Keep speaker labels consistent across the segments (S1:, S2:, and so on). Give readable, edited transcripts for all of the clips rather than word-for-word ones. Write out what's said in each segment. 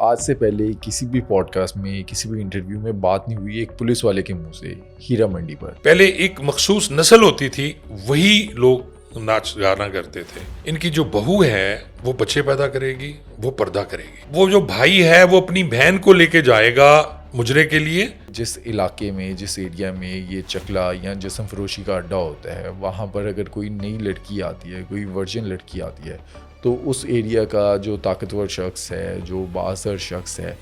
S1: आज से पहले किसी भी पॉडकास्ट में, किसी भी इंटरव्यू में बात नहीं हुई एक पुलिस वाले के मुंह से हीरा मंडी पर।
S2: पहले एक मखसूस नस्ल होती थी, वही लोग नाच गाना करते थे। इनकी जो बहू है वो बच्चे पैदा करेगी, वो पर्दा करेगी। वो जो भाई है वो अपनी बहन को लेके जाएगा मुजरे के लिए।
S1: जिस इलाके में, जिस एरिया में ये चकला या जिस्म फरोशी का अड्डा होता है, वहाँ पर अगर कोई नई लड़की आती है, कोई वर्जिन लड़की आती है, तो उस एरिया का जो ताकतवर शख्स है, जो बाअसर शख्स है,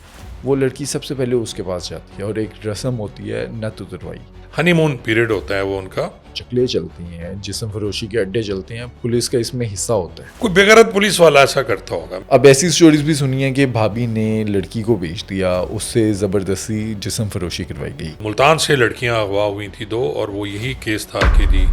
S1: वो लड़की सबसे पहले उसके पास जाती है और एक रस्म होती है नत उतरवाई।
S2: हनीमून पीरियड होता है वो उनका।
S1: चकले चलती हैं, जिस्म फरोशी के अड्डे चलते हैं, पुलिस का इसमें हिस्सा होता है।
S2: कोई बेगैरत पुलिस वाला ऐसा करता होगा।
S1: अब ऐसी स्टोरीज भी सुनी है कि भाभी ने लड़की को बेच दिया, उससे ज़बरदस्ती जिस्म फरोशी करवाई गई।
S2: मुल्तान से लड़कियां अगवा हुई थी 2, और वो यही केस था कि जी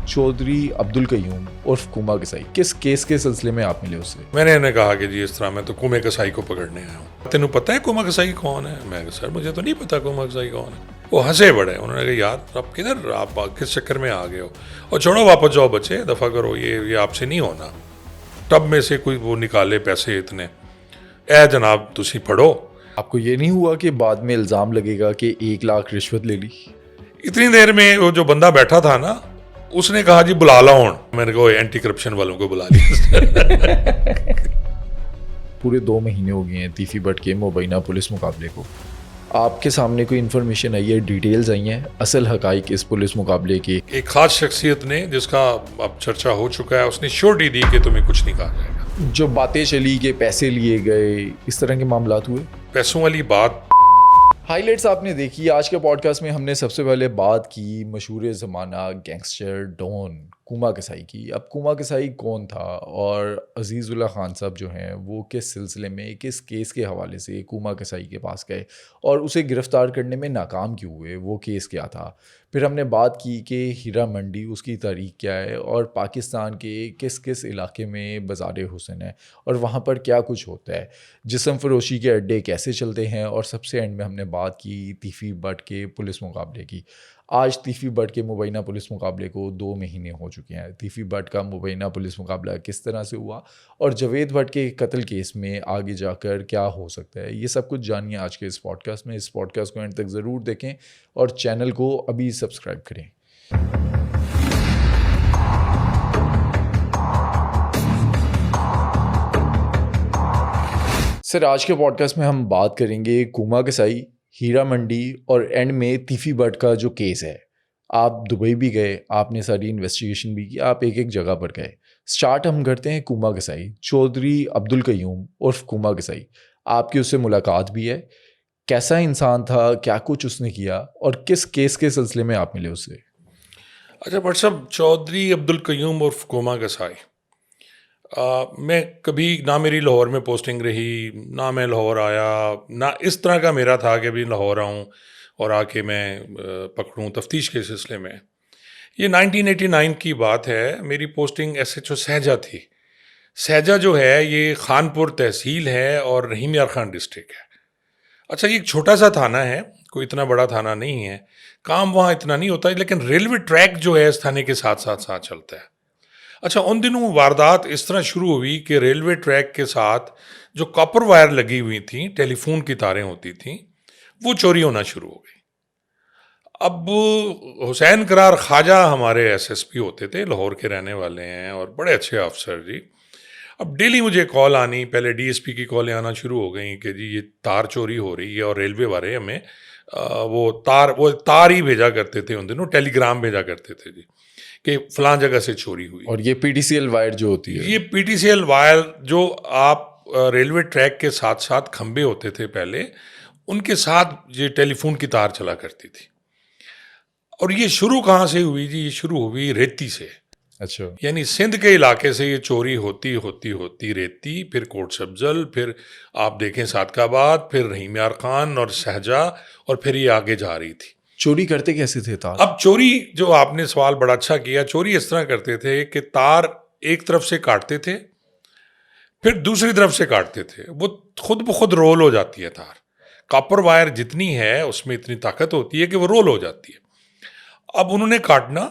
S1: चौधरी अब्दुल कयूम उर्फ कुमा कसाई, किस केस के सिलसिले में आप मिले उससे?
S2: मैंने उन्हें कहा कि जी इस तरह मैं तो कुमे कसाई को पकड़ने आया हूँ। तेनू पता है कुमा कसाई कौन है? मैं सर मुझे तो नहीं पता कुमा कसाई कौन है। वो हंसे बड़े। उन्होंने कहा यार आप किधर, आप किस चक्कर में आ गए हो, और छोड़ो वापस जाओ बच्चे, दफ़ा करो, ये आपसे नहीं होना। टब में से कोई वो निकाले पैसे इतने, ए जनाब तुसी पढ़ो।
S1: आपको ये नहीं हुआ कि बाद में इल्ज़ाम लगेगा कि 1 लाख रिश्वत ले ली?
S2: इतनी देर में वो जो बंदा बैठा था ना, उसने कहा जी बुला ला हूं। मैंने कहा एंटी करप्शन वालों को बुला लिया।
S1: पूरे 2 महीने हो गए हैं तीफी बट के मुबैना पुलिस मुकाबले को। आपके सामने कोई इन्फॉर्मेशन आई है, डिटेल्स आई हैं, असल हकाइक इस पुलिस मुकाबले के?
S2: एक खास शख्सियत ने, जिसका अब चर्चा हो चुका है, उसने श्योरिटी दी कि तुम्हें कुछ नहीं कहा जाएगा।
S1: जो बातें चली कि पैसे लिए गए, इस तरह के मामलात हुए?
S2: पैसों वाली बात।
S1: हाइलाइट्स आपने देखी। आज के पॉडकास्ट में हमने सबसे पहले बात की मशहूर ज़माना गैंगस्टर डॉन कुमा कसाई की। अब कुमा कसाई कौन था और अजीज़ुल्लाह खान साहब जो हैं वो किस सिलसिले में, किस केस के हवाले से कुमा कसाई के पास गए और उसे गिरफ़्तार करने में नाकाम क्यों हुए, वो केस क्या था। फिर हमने बात की कि हीरा मंडी उसकी तारीख़ क्या है और पाकिस्तान के किस किस इलाके में बाज़ार हुसैन है और वहाँ पर क्या कुछ होता है, जिस्म फरोशी के अड्डे कैसे चलते हैं, और सबसे एंड में हमने बात की तीफी बट के पुलिस मुकाबले की। आज तीफी बट के मुबैना पुलिस मुकाबले को 2 महीने हो चुके हैं। तीफी बट का मुबैना पुलिस मुकाबला किस तरह से हुआ और जावेद भट्ट के कत्ल केस में आगे जाकर क्या हो सकता है, ये सब कुछ जानिए आज के इस पॉडकास्ट में। इस पॉडकास्ट को एंड तक ज़रूर देखें और चैनल को अभी सब्सक्राइब करें। सर, आज के पॉडकास्ट में हम बात करेंगे कुमा कसाई, हीरा मंडी और एंड में तीफी बट का जो केस है। आप दुबई भी गए, आपने सारी इन्वेस्टिगेशन भी की, आप एक एक जगह पर गए। स्टार्ट हम करते हैं कुमा कसाई, चौधरी अब्दुल कयूम उर्फ कुमा कसाई। आपकी उससे मुलाकात भी है। कैसा इंसान था, क्या कुछ उसने किया और किस केस के सिलसिले में आप मिले उससे?
S2: अच्छा भट्ट साहब, चौधरी अब्दुल कयूम उर्फ कुमा कसाई, मैं कभी ना मेरी लाहौर में पोस्टिंग रही, ना मैं लाहौर आया, ना इस तरह का मेरा था कि भी लाहौर आऊँ और आके मैं पकड़ूँ तफ्तीश के सिलसिले में। ये 1989 की बात है। मेरी पोस्टिंग SHO सहजा थी। सहजा जो है ये खानपुर तहसील है और रहीम यार खान डिस्ट्रिक्ट है। अच्छा, ये एक छोटा सा थाना है, कोई इतना बड़ा थाना नहीं है, काम वहाँ इतना नहीं होता है, लेकिन रेलवे ट्रैक जो है इस थाने के साथ साथ साथ चलता है। अच्छा, उन दिनों वारदात इस तरह शुरू हुई कि रेलवे ट्रैक के साथ जो कॉपर वायर लगी हुई थी, टेलीफोन की तारें होती थीं, वो चोरी होना शुरू हो गई। अब हुसैन करार ख्वाजा हमारे SSP होते थे, लाहौर के रहने वाले हैं और बड़े अच्छे अफसर जी। अब डेली मुझे कॉल आनी, पहले DSP की कॉलें आना शुरू हो गई कि जी ये तार चोरी हो रही है, और रेलवे वाले हमें वो तार ही भेजा करते थे। उन दिनों टेलीग्राम भेजा करते थे जी कि फलां जगह से चोरी हुई।
S1: और ये PTCL वायर जो होती है,
S2: ये PTCL वायर जो आप रेलवे ट्रैक के साथ साथ खंबे होते थे पहले, उनके साथ ये टेलीफोन की तार चला करती थी। और ये शुरू कहाँ से हुई जी? ये शुरू हुई रेती से।
S1: अच्छा,
S2: यानी सिंध के इलाके से ये चोरी होती होती होती रेती, फिर कोट सब्जल, फिर आप देखें सादकाबाद, फिर रहीम यार खान और सहजा, और फिर ये आगे जा रही थी।
S1: चोरी करते कैसे थे तार?
S2: अब चोरी, जो आपने सवाल बड़ा अच्छा किया, चोरी इस तरह करते थे कि तार एक तरफ से काटते थे, फिर दूसरी तरफ से काटते थे, वो खुद ब खुद रोल हो जाती है तार। कॉपर वायर जितनी है उसमें इतनी ताकत होती है कि वो रोल हो जाती है। अब उन्होंने काटना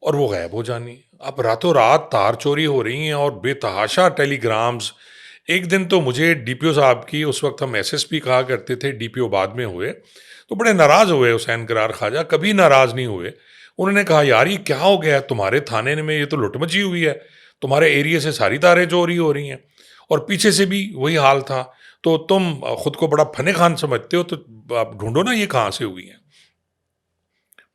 S2: और वो गायब हो जानी। अब रातों रात तार चोरी हो रही हैं और बेतहाशा टेलीग्राम्स एक दिन तो मुझे डीपीओ साहब की, उस वक्त हम एसएसपी कहा करते थे, डीपीओ बाद में हुए, तो बड़े नाराज़ हुए हुसैन करार ख्वाजा, कभी नाराज़ नहीं हुए। उन्होंने कहा यार ये क्या हो गया, तुम्हारे थाने में ये तो लुट मची हुई है, तुम्हारे एरिया से सारी तारें चोरी हो रही हैं और पीछे से भी वही हाल था, तो तुम खुद को बड़ा फने खान समझते हो, तो आप ढूंढो ना ये कहाँ से हुई हैं।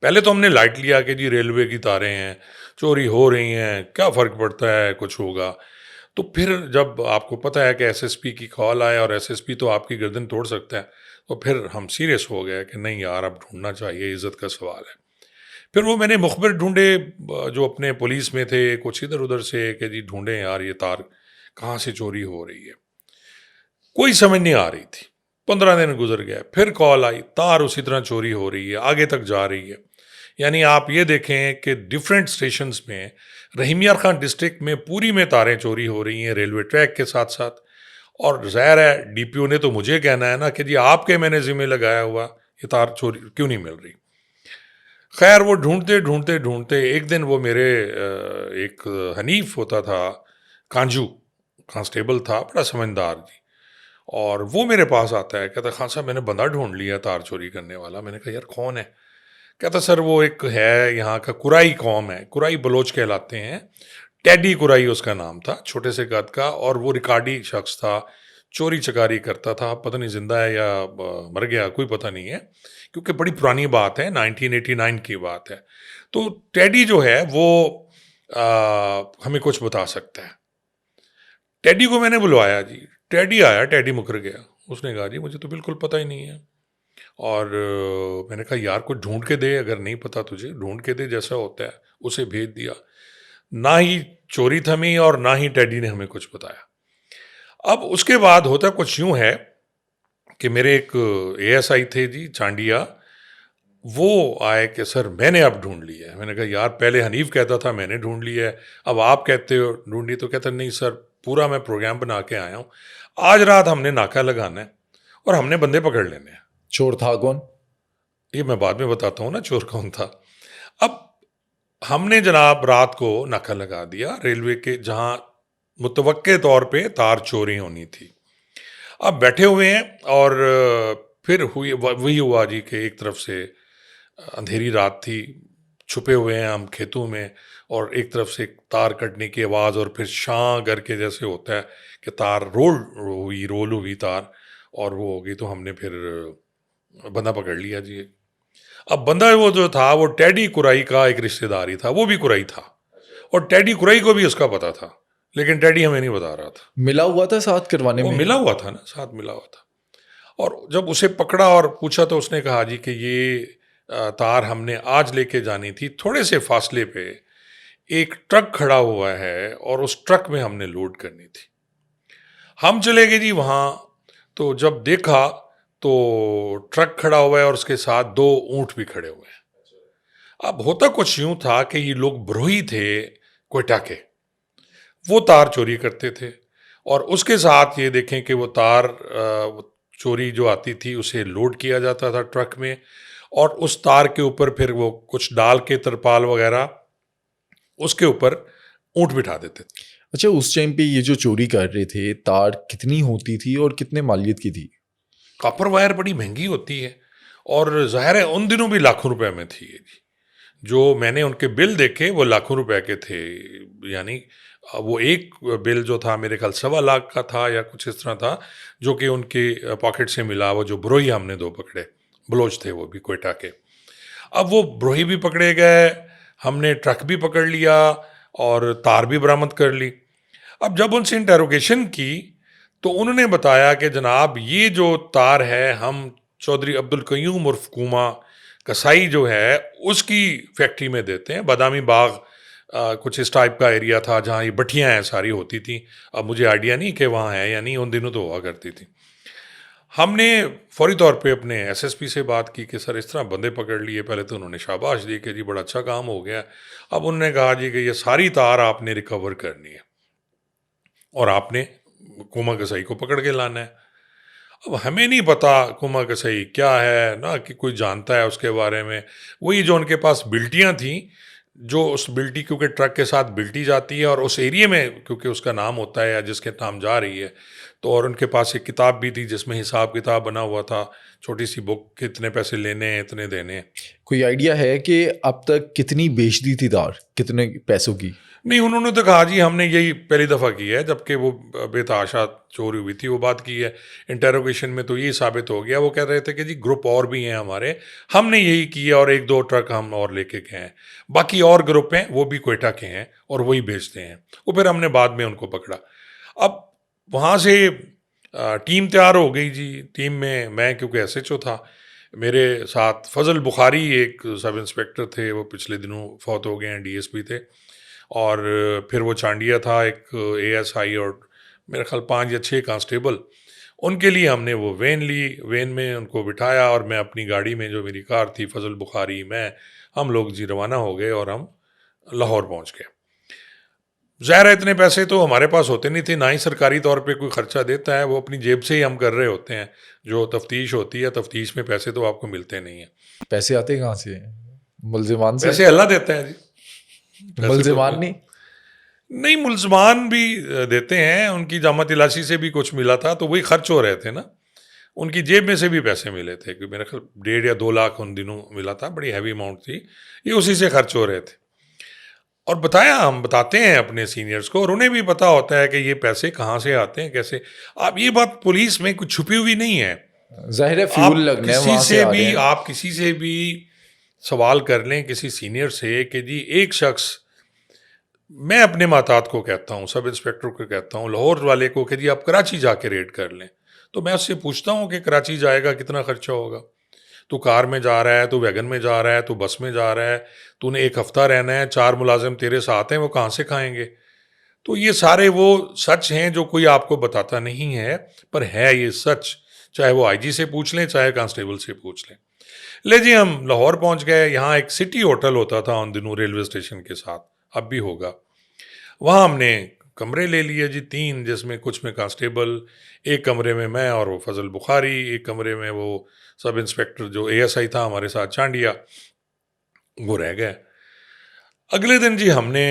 S2: पहले तो हमने लाइट लिया कि जी रेलवे की तारें हैं, चोरी हो रही हैं, क्या फ़र्क पड़ता है, कुछ होगा। तो फिर जब आपको पता है कि एसएसपी की कॉल आए और एसएसपी तो आपकी गर्दन तोड़ सकता है, तो फिर हम सीरियस हो गए कि नहीं यार, अब ढूंढना चाहिए, इज़्ज़त का सवाल है। फिर वो मैंने मुखबिर ढूंढे, जो अपने पुलिस में थे, कुछ इधर उधर से, कि जी ढूंढें यार ये तार कहाँ से चोरी हो रही है। कोई समझ नहीं आ रही थी। 15 दिन गुजर गए, फिर कॉल आई, तार उसी तरह चोरी हो रही है, आगे तक जा रही है। यानी आप ये देखें कि डिफरेंट स्टेशंस में, रहीमिया खान डिस्ट्रिक्ट में पूरी में तारें चोरी हो रही हैं रेलवे ट्रैक के साथ साथ। और ज़ाहिर है डीपीओ ने तो मुझे कहना है ना कि जी आपके मैंने ज़िम्मे लगाया हुआ, ये तार चोरी क्यों नहीं मिल रही। खैर वो ढूंढते ढूंढते ढूंढते एक दिन वो मेरे एक हनीफ होता था, कांजू कांस्टेबल था, बड़ा समझदार जी, और वो मेरे पास आता है, कहता खान साहब मैंने बंदा ढूंढ लिया तार चोरी करने वाला। मैंने कहा यार कौन है? कहता सर वो एक है यहाँ का, कुराई कौम है, कुराई बलोच कहलाते हैं, टेडी कुराई उसका नाम था, छोटे से कद का, और वो रिकॉर्डी शख्स था, चोरी चकारी करता था, पता नहीं जिंदा है या मर गया, कोई पता नहीं है, क्योंकि बड़ी पुरानी बात है, 1989 की बात है। तो टेडी जो है वो हमें कुछ बता सकता है। टेडी को मैंने बुलवाया जी, टेडी आया, टेडी मुकर गया। उसने कहा जी मुझे तो बिल्कुल पता ही नहीं है। और मैंने कहा यार कुछ ढूंढ के दे, अगर नहीं पता तुझे ढूंढ के दे, जैसा होता है। उसे भेज दिया, ना ही चोरी थमी और ना ही टेडी ने हमें कुछ बताया। अब उसके बाद होता कुछ यूं है कि मेरे एक एएसआई थे जी चांडिया, वो आए कि सर मैंने अब ढूंढ लिया है। मैंने कहा यार पहले हनीफ कहता था मैंने ढूंढ लिया है, अब आप कहते हो ढूंढ ली। तो कहता नहीं सर, पूरा मैं प्रोग्राम बना के आया हूँ, आज रात हमने नाका लगाना है और हमने बंदे पकड़ लेने हैं।
S1: चोर था कौन?
S2: ये मैं बाद में बताता हूँ ना चोर कौन था। अब हमने जनाब रात को नाका लगा दिया रेलवे के, जहाँ मुतवक्के तौर पे तार चोरी होनी थी। अब बैठे हुए हैं और फिर हुई वही हुआ जी कि एक तरफ से अंधेरी रात थी, छुपे हुए हैं हम खेतों में, और एक तरफ से तार कटने की आवाज़, और फिर शां करके जैसे होता है कि तार रोल हुई तार, और वो हो गई। तो हमने फिर बंदा पकड़ लिया जी। अब बंदा वो जो था वो टेडी कुराई का एक रिश्तेदार ही था, वो भी कुराई था, और टेडी कुराई को भी उसका पता था, लेकिन टेडी हमें नहीं बता रहा था।
S1: मिला हुआ था साथ करवाने
S2: वो
S1: में?
S2: मिला हुआ था ना, साथ मिला हुआ था। और जब उसे पकड़ा और पूछा तो उसने कहा जी कि ये तार हमने आज लेके जानी थी, थोड़े से फासले पे एक ट्रक खड़ा हुआ है और उस ट्रक में हमने लोड करनी थी। हम चले गए जी वहाँ, तो जब देखा तो ट्रक खड़ा हुआ है और उसके साथ 2 ऊंट भी खड़े हुए हैं। अब होता कुछ यूं था कि ये लोग बरोही थे क्वेटा के, वो तार चोरी करते थे, और उसके साथ ये देखें कि वो तार चोरी जो आती थी उसे लोड किया जाता था ट्रक में, और उस तार के ऊपर फिर वो कुछ डाल के तरपाल वगैरह, उसके ऊपर ऊंट बिठा देते थे।
S1: अच्छा, उस टाइम पे ये जो चोरी कर रहे थे, तार कितनी होती थी और कितने मालियत की थी?
S2: कॉपर वायर बड़ी महंगी होती है, और ज़ाहिर है उन दिनों भी लाखों रुपए में थी ये जी। जो मैंने उनके बिल देखे वो लाखों रुपए के थे। यानी वो एक बिल जो था मेरे ख्याल 1.25 लाख का था या कुछ इस तरह था, जो कि उनके पॉकेट से मिला। वो जो ब्रोही हमने 2 पकड़े, बलोच थे वो भी क्वेटा के। अब वो ब्रोही भी पकड़े गए, हमने ट्रक भी पकड़ लिया और तार भी बरामद कर ली। अब जब उनसे इंटेरोगेशन की तो उन्होंने बताया कि जनाब ये जो तार है हम चौधरी अब्दुल कयूम उर्फ कूमा कसाई जो है उसकी फैक्ट्री में देते हैं। बादामी बाग कुछ इस टाइप का एरिया था जहाँ ये भट्टियाँ हैं सारी होती थी। अब मुझे आइडिया नहीं कि वहाँ है या नहीं, उन दिनों तो हुआ करती थी। हमने फौरी तौर पे अपने एसएसपी से बात की कि सर इस तरह बंदे पकड़ लिए। पहले तो उन्होंने शाबाश दी कि जी बड़ा अच्छा काम हो गया। अब उन्होंने कहा जी कि ये सारी तार आपने रिकवर करनी है और आपने कुमा कसाई को पकड़ के लाना है। अब हमें नहीं पता कुमा कसाई क्या है ना, कि कोई जानता है उसके बारे में। वही जो उनके पास बिल्टियाँ थीं जो उस बिल्टी क्योंकि ट्रक के साथ बिल्टी जाती है और उस एरिया में क्योंकि उसका नाम होता है या जिसके नाम जा रही है, तो और उनके पास एक किताब भी थी जिसमें हिसाब किताब बना हुआ था, छोटी सी बुक, कितने पैसे लेने हैं, इतने देने हैं।
S1: कोई आइडिया है कि अब तक कितनी बेच दी थी दार, कितने पैसों की?
S2: नहीं, उन्होंने तो कहा जी हमने यही पहली दफ़ा की है, जबकि वो बेतहाशा चोरी हुई थी, वो बात की है। इंटेरोगेशन में तो ये साबित हो गया, वो कह रहे थे कि जी ग्रुप और भी हैं हमारे, हमने यही किया और 1-2 ट्रक हम और लेके गए हैं। बाकी और ग्रुप हैं, वो भी क्वेटा के हैं और वही बेचते हैं। वो फिर हमने बाद में उनको पकड़ा। अब वहाँ से टीम तैयार हो गई जी। टीम में मैं क्योंकि एसएचओ था, मेरे साथ फजल बुखारी एक सब इंस्पेक्टर थे, वो पिछले दिनों फौत हो गए हैं, डीएसपी थे। और फिर वो चांडिया था एक एएसआई और मेरे ख्याल 5 या 6 कांस्टेबल। उनके लिए हमने वो वैन ली, वैन में उनको बिठाया और मैं अपनी गाड़ी में, जो मेरी कार थी, फजल बुखारी, मैं, हम लोग जी रवाना हो गए और हम लाहौर पहुंच गए। ज़ाहिर है इतने पैसे तो हमारे पास होते नहीं थे, ना ही सरकारी तौर पे कोई खर्चा देता है, वो अपनी जेब से ही हम कर रहे होते हैं। जो तफ्तीश होती है, तफ्तीश में पैसे तो आपको मिलते नहीं हैं।
S1: पैसे आते कहाँ से हैं? मुलजिमान से?
S2: पैसे अल्लाह देता है जी। पैसे तो
S1: मुलजिमान नहीं?
S2: नहीं, मुल्ज़मान भी देते हैं, उनकी जामा तिलाशी से भी कुछ मिला था, तो वही खर्च हो रहे थे ना। उनकी जेब में से भी पैसे मिले थे, कि मेरे ख्याल 1.5 या 2 लाख उन दिनों मिला था, बड़ी हैवी अमाउंट थी, ये उसी से खर्च हो रहे थे। और बताया, हम बताते हैं अपने सीनियर्स को और उन्हें भी पता होता है कि ये पैसे कहाँ से आते हैं, कैसे। अब ये बात पुलिस में कुछ छुपी हुई नहीं है।
S1: ज़ाहिर है फ्यूल
S2: आप
S1: लगना है,
S2: किसी
S1: वहाँ से
S2: से
S1: आ रहे
S2: भी
S1: हैं।
S2: आप किसी से भी सवाल कर लें, किसी सीनियर से, कि जी एक शख्स, मैं अपने मातात को कहता हूँ, सब इंस्पेक्टर को कहता हूँ, लाहौर वाले को, कि जी आप कराची जाके रेड कर लें, तो मैं उससे पूछता हूँ कि कराची जाएगा कितना खर्चा होगा। तू कार में जा रहा है, तू वैगन में जा रहा है, तू बस में जा रहा है, तूने 1 हफ्ता रहना है, 4 मुलाजिम तेरे साथ हैं, वो कहाँ से खाएंगे? तो ये सारे वो सच हैं जो कोई आपको बताता नहीं है, पर है ये सच। चाहे वो आईजी से पूछ लें, चाहे कांस्टेबल से पूछ लें। ले जी, हम लाहौर पहुंच गए। यहाँ एक सिटी होटल होता था उन दिनों रेलवे स्टेशन के साथ, अब भी होगा। वहाँ हमने कमरे ले लिए जी 3, जिसमें कुछ में कांस्टेबल, एक कमरे में मैं और वो फजल बुखारी, एक कमरे में वो सब इंस्पेक्टर जो एएसआई था हमारे साथ, चांडिया, वो रह गए। अगले दिन जी हमने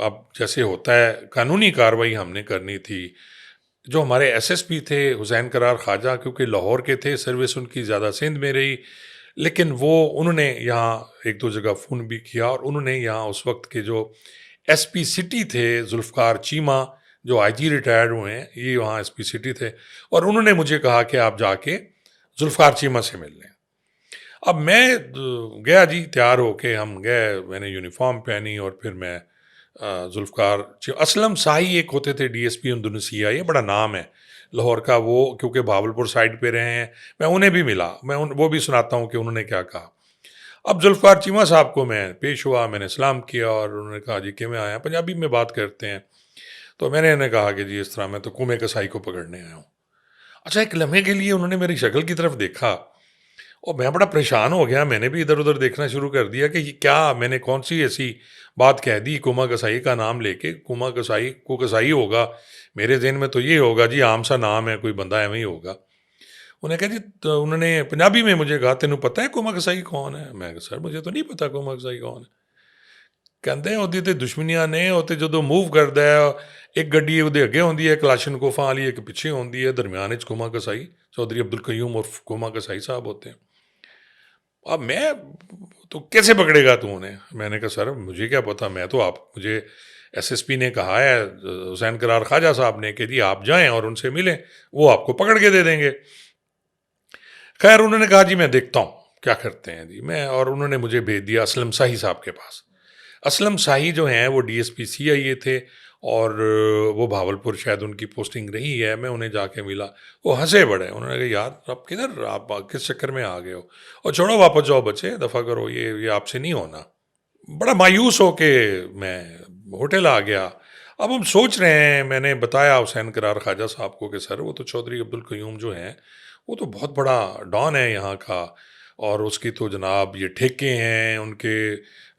S2: अब जैसे होता है कानूनी कार्रवाई हमने करनी थी। जो हमारे एसएसपी थे हुसैन करार ख्वाजा, क्योंकि लाहौर के थे, सर्विस उनकी ज़्यादा सिंध में रही, लेकिन वो उन्होंने यहाँ 1-2 जगह फ़ोन भी किया और उन्होंने यहाँ उस वक्त के जो एसपी सिटी थे जुल्फ़कार चीमा, जो आईजी रिटायर्ड हुए हैं, ये वहाँ एसपी सिटी थे, और उन्होंने मुझे कहा कि आप जाके जुल्फ़कार चीमा से मिल लें। अब मैं गया जी, तैयार होके हम गए, मैंने यूनिफॉर्म पहनी और फिर मैं असलम शाही एक होते थे डीएसपी उन दोनों सीआई, बड़ा नाम है लाहौर का वो, क्योंकि भावलपुर साइड पे रहे हैं। मैं उन्हें भी मिला, वो भी सुनाता हूँ कि उन्होंने क्या कहा। अब जुल्फ़कार चीमा साहब को मैं पेश हुआ, मैंने सलाम किया और उन्होंने कहा जी कि मैं आया, पंजाबी में बात करते हैं। तो मैंने उन्हें कहा कि जी इस तरह, मैं तो कुएं कसाई को पकड़ने आया हूँ। अच्छा, एक लम्हे के लिए उन्होंने मेरी शक्ल की तरफ देखा और मैं बड़ा परेशान हो गया। मैंने भी इधर उधर देखना शुरू कर दिया कि ये क्या, मैंने कौन सी ऐसी बात कह दी कुमा कसाई का नाम लेके। कुमा कसाई को कसाई होगा, मेरे जहन में तो ये होगा जी आम सा नाम है, कोई बंदा एवं ही होगा। उन्हें कहा जी, तो उन्होंने पंजाबी में मुझे कहा, तेनों पता है कुमा कसाई कौन है? मैं कहा सर मुझे तो नहीं पता कुमा कसाई कौन है। ਕਹਿੰਦੇ ਉਹਦੀ ਤੇ ਦੁਸ਼ਮਣੀਆਂ ਨੇ, ਉਹ ਤੇ ਜਦੋਂ ਮੂਵ ਕਰਦਾ ਹੈ, ਇੱਕ ਗੱਡੀ ਉਹਦੇ ਅੱਗੇ ਹੁੰਦੀ ਹੈ ਕਲਾਸ਼ਨਕੋਫਾਂ ਵਾਲੀ, ਇੱਕ ਪਿੱਛੇ ਹੁੰਦੀ ਹੈ, ਦਰਮਿਆਨ ਵਿੱਚ ਕੁਮਾ कसाई चौधरी अब्दुल कयूम और कुमा कसाई साहब होते हैं। अब मैं तो कैसे पकड़ेगा तू उन्हें? मैंने कहा सर मुझे क्या पता, मैं तो आप, मुझे एसएसपी ने कहा है, हुसैन करार ख्वाजा साहब ने, कि जी आप जाएं और उनसे मिलें, वो आपको पकड़ के दे देंगे। खैर उन्होंने कहा जी मैं देखता हूँ क्या करते हैं जी। मैं, और उन्होंने मुझे भेज दिया असलम शाही साहब के पास। असलम शाही जो हैं वो डीएसपी सीआईए थे और वो भावलपुर शायद उनकी पोस्टिंग रही है। मैं उन्हें जाके मिला, वो हंसे बड़े। उन्होंने कहा यार आप किधर, आप किस चक्कर में आ गए हो, और छोड़ो वापस जाओ बच्चे, दफ़ा करो, ये आपसे नहीं होना। बड़ा मायूस हो के मैं होटल आ गया। अब हम सोच रहे हैं, मैंने बताया हुसैन करार ख्वाजा साहब को कि सर वो तो चौधरी अब्दुल कयूम जो हैं वो तो बहुत बड़ा डॉन है यहाँ का, और उसकी तो जनाब ये ठेके हैं उनके,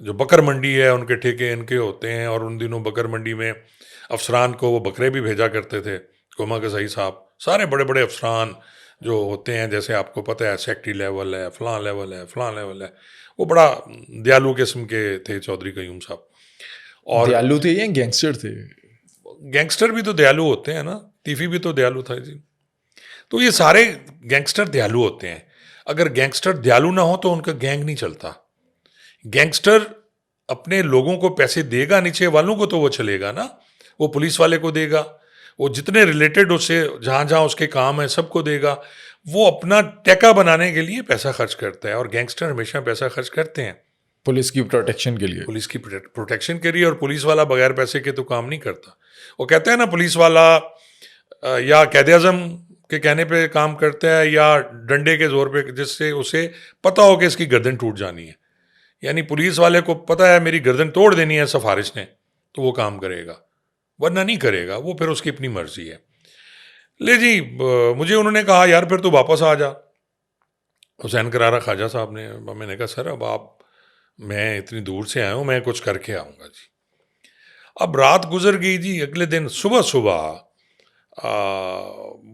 S2: जो बकर मंडी है उनके ठेके इनके होते हैं, और उन दिनों बकर मंडी में अफसरान को वो बकरे भी भेजा करते थे कुमा कसाई साहब। सारे बड़े बड़े अफसरान जो होते हैं, जैसे आपको पता है सेक्रेटरी लेवल है, फलां लेवल है, फलां लेवल है, वो बड़ा दयालु किस्म के थे चौधरी कयूम साहब। और
S1: दयालु थे या गैंगस्टर थे?
S2: गैंगस्टर भी तो दयालु होते हैं ना, तीफी भी तो दयालु था जी। तो ये सारे गैंगस्टर दयालु होते हैं। अगर गैंगस्टर दयालु ना हो तो उनका गैंग नहीं चलता। गैंगस्टर अपने लोगों को पैसे देगा, नीचे वालों को तो वो चलेगा ना, वो पुलिस वाले को देगा, वो जितने रिलेटेड उससे जहाँ जहाँ उसके काम है सबको देगा। वो अपना टेका बनाने के लिए पैसा खर्च करता है, और गैंगस्टर हमेशा पैसा खर्च करते हैं
S1: पुलिस की प्रोटेक्शन के लिए।
S2: पुलिस की प्रोटेक्शन के लिए। और पुलिस वाला बगैर पैसे के तो काम नहीं करता। वो कहते हैं ना, पुलिस वाला या कैद आज़म के कहने पे काम करता है या डंडे के जोर पे, जिससे उसे पता हो कि इसकी गर्दन टूट जानी है। यानी पुलिस वाले को पता है मेरी गर्दन तोड़ देनी है सिफारिश ने, तो वो काम करेगा, वरना नहीं करेगा। वो फिर उसकी अपनी मर्जी है। ले जी, मुझे उन्होंने कहा यार फिर तो वापस आ जा, हुसैन करारा ख्वाजा साहब ने। मैंने कहा सर अब आप, मैं इतनी दूर से आया हूँ, मैं कुछ करके आऊँगा जी। अब रात गुजर गई जी। अगले दिन सुबह सुबह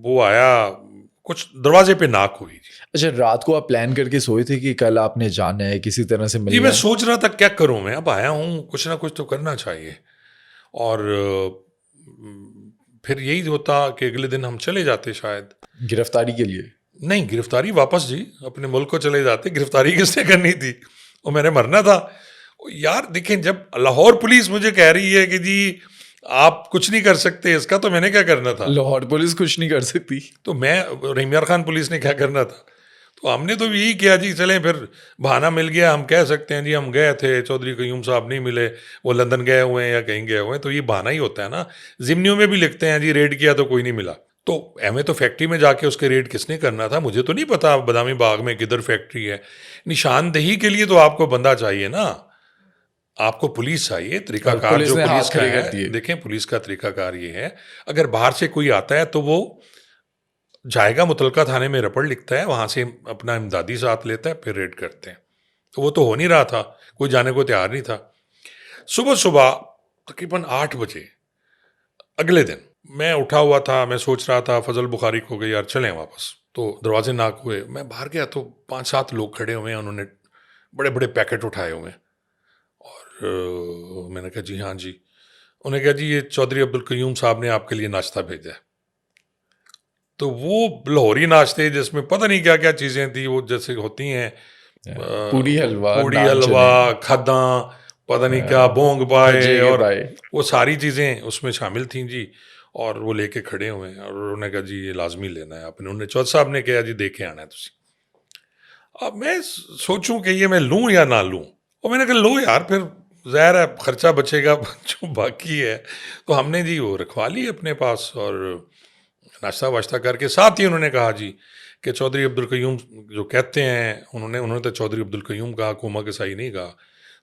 S2: वो आया, कुछ दरवाजे पे नाक हुई जी।
S1: अच्छा, रात को आप प्लान करके सोए थे कि कल आपने जाना है, किसी तरह से
S2: जी
S1: मिलना
S2: मैं
S1: है?
S2: सोच रहा था क्या करूं, मैं अब आया हूं, कुछ ना कुछ तो करना चाहिए। और फिर यही होता कि अगले दिन हम चले जाते शायद।
S1: गिरफ्तारी के लिए?
S2: नहीं, गिरफ्तारी वापस जी, अपने मुल्क को चले जाते। गिरफ्तारी किसने करनी थी, वो मैंने मरना था। यार देखें, जब लाहौर पुलिस मुझे कह रही है कि जी आप कुछ नहीं कर सकते इसका, तो मैंने क्या करना था?
S1: लाहौर पुलिस कुछ नहीं कर सकती?
S2: तो मैं, रहीम यार खान पुलिस ने क्या करना था? तो हमने तो यही किया जी, चलें फिर, बहाना मिल गया, हम कह सकते हैं जी हम गए थे, चौधरी कयूम साहब नहीं मिले, वो लंदन गए हुए हैं या कहीं गए हुए हैं। तो ये बहाना ही होता है ना। जिमनियों में भी लिखते हैं जी रेड किया तो कोई नहीं मिला। तो हमें तो फैक्ट्री में जाके उसके रेड किसने करना था? मुझे तो नहीं पता बदामी बाग में किधर फैक्ट्री है। निशानदेही के लिए तो आपको बंदा चाहिए ना, आपको पुलिस चाहिए।
S1: और
S2: तरीकाकार
S1: पुलिस
S2: जो
S1: ने
S2: पुलिस
S1: हाथ
S2: का
S1: खड़े कर
S2: है,
S1: दिए।
S2: देखें पुलिस का तरीकाकार ये है, अगर बाहर से कोई आता है तो वो जाएगा, मुतलका थाने में रपट लिखता है, वहाँ से अपना इमदादी साथ लेता है, फिर रेड करते हैं। तो वो तो हो नहीं रहा था, कोई जाने को तैयार नहीं था। सुबह सुबह तकरीबन 8 बजे अगले दिन मैं उठा हुआ था, मैं सोच रहा था फजल बुखारी को कि यार चलें वापस। तो दरवाजे नाक हुए, मैं बाहर गया तो 5-7 लोग खड़े हुए हैं, उन्होंने बड़े बड़े पैकेट उठाए हुए हैं। और मैंने कहा जी हाँ जी। उन्होंने कहा जी ये चौधरी अब्दुल कयूम साहब ने आपके लिए नाश्ता भेजा है। तो वो लाहौरी नाश्ते जिसमें पता नहीं क्या क्या चीज़ें थी, वो जैसे होती हैं
S1: पूरी हलवा,
S2: पूड़ी
S1: नान
S2: हलवा,
S1: चने,
S2: खद्दा, पता नहीं क्या, बोंग पाए,
S1: भजे के
S2: और
S1: पाए।
S2: वो सारी चीज़ें उसमें शामिल थी जी। और वो लेके खड़े हुए हैं, और उन्होंने कहा जी ये लाजमी लेना है आपने। उन्होंने चौधरी साहब ने कहा जी दे के आना है तुसी। अब मैं सोचूं कि ये मैं लूं या ना लूं, और मैंने कहा लो यार, फिर ज़ाहिर है खर्चा बचेगा जो बाकी है। तो हमने जी वो रखवा ली अपने पास, और नाश्ता वाश्ता करके साथ ही उन्होंने कहा जी कि चौधरी अब्दुल कयूम जो कहते हैं, उन्होंने तो चौधरी अब्दुल कयूम कहा, कोमा के साई नहीं कहा।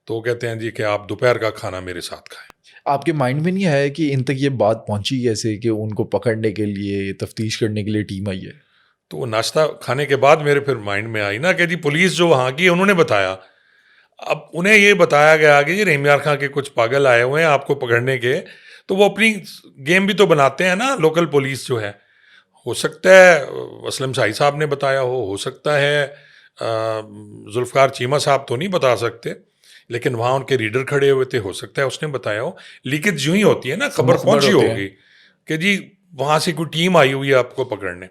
S2: तो वो कहते हैं जी कि आप दोपहर का खाना मेरे साथ खाएं।
S1: आपके माइंड में नहीं आया कि इन तक ये बात पहुंची कैसे कि उनको पकड़ने के लिए, तफ्तीश करने के लिए टीम आई है?
S2: तो वो नाश्ता खाने के बाद मेरे फिर माइंड में आई ना कि जी पुलिस जो वहाँ की है उन्होंने बताया। अब उन्हें ये बताया गया कि जी रहीम यार खां के कुछ पागल आए हुए हैं आपको पकड़ने के। तो वो अपनी गेम भी तो बनाते हैं ना, लोकल पुलिस जो है। हो सकता है असलम शाही साहब ने बताया हो सकता है जुल्फ़कार चीमा साहब तो नहीं बता सकते, लेकिन वहाँ उनके रीडर खड़े हुए थे, हो सकता है उसने बताया हो। लीकेज यूं ही होती है ना, खबर
S1: मुखबर
S2: पहुंची
S1: होते
S2: होगी
S1: हैं।
S2: कि जी वहाँ से कोई टीम आई हुई है आपको पकड़ने।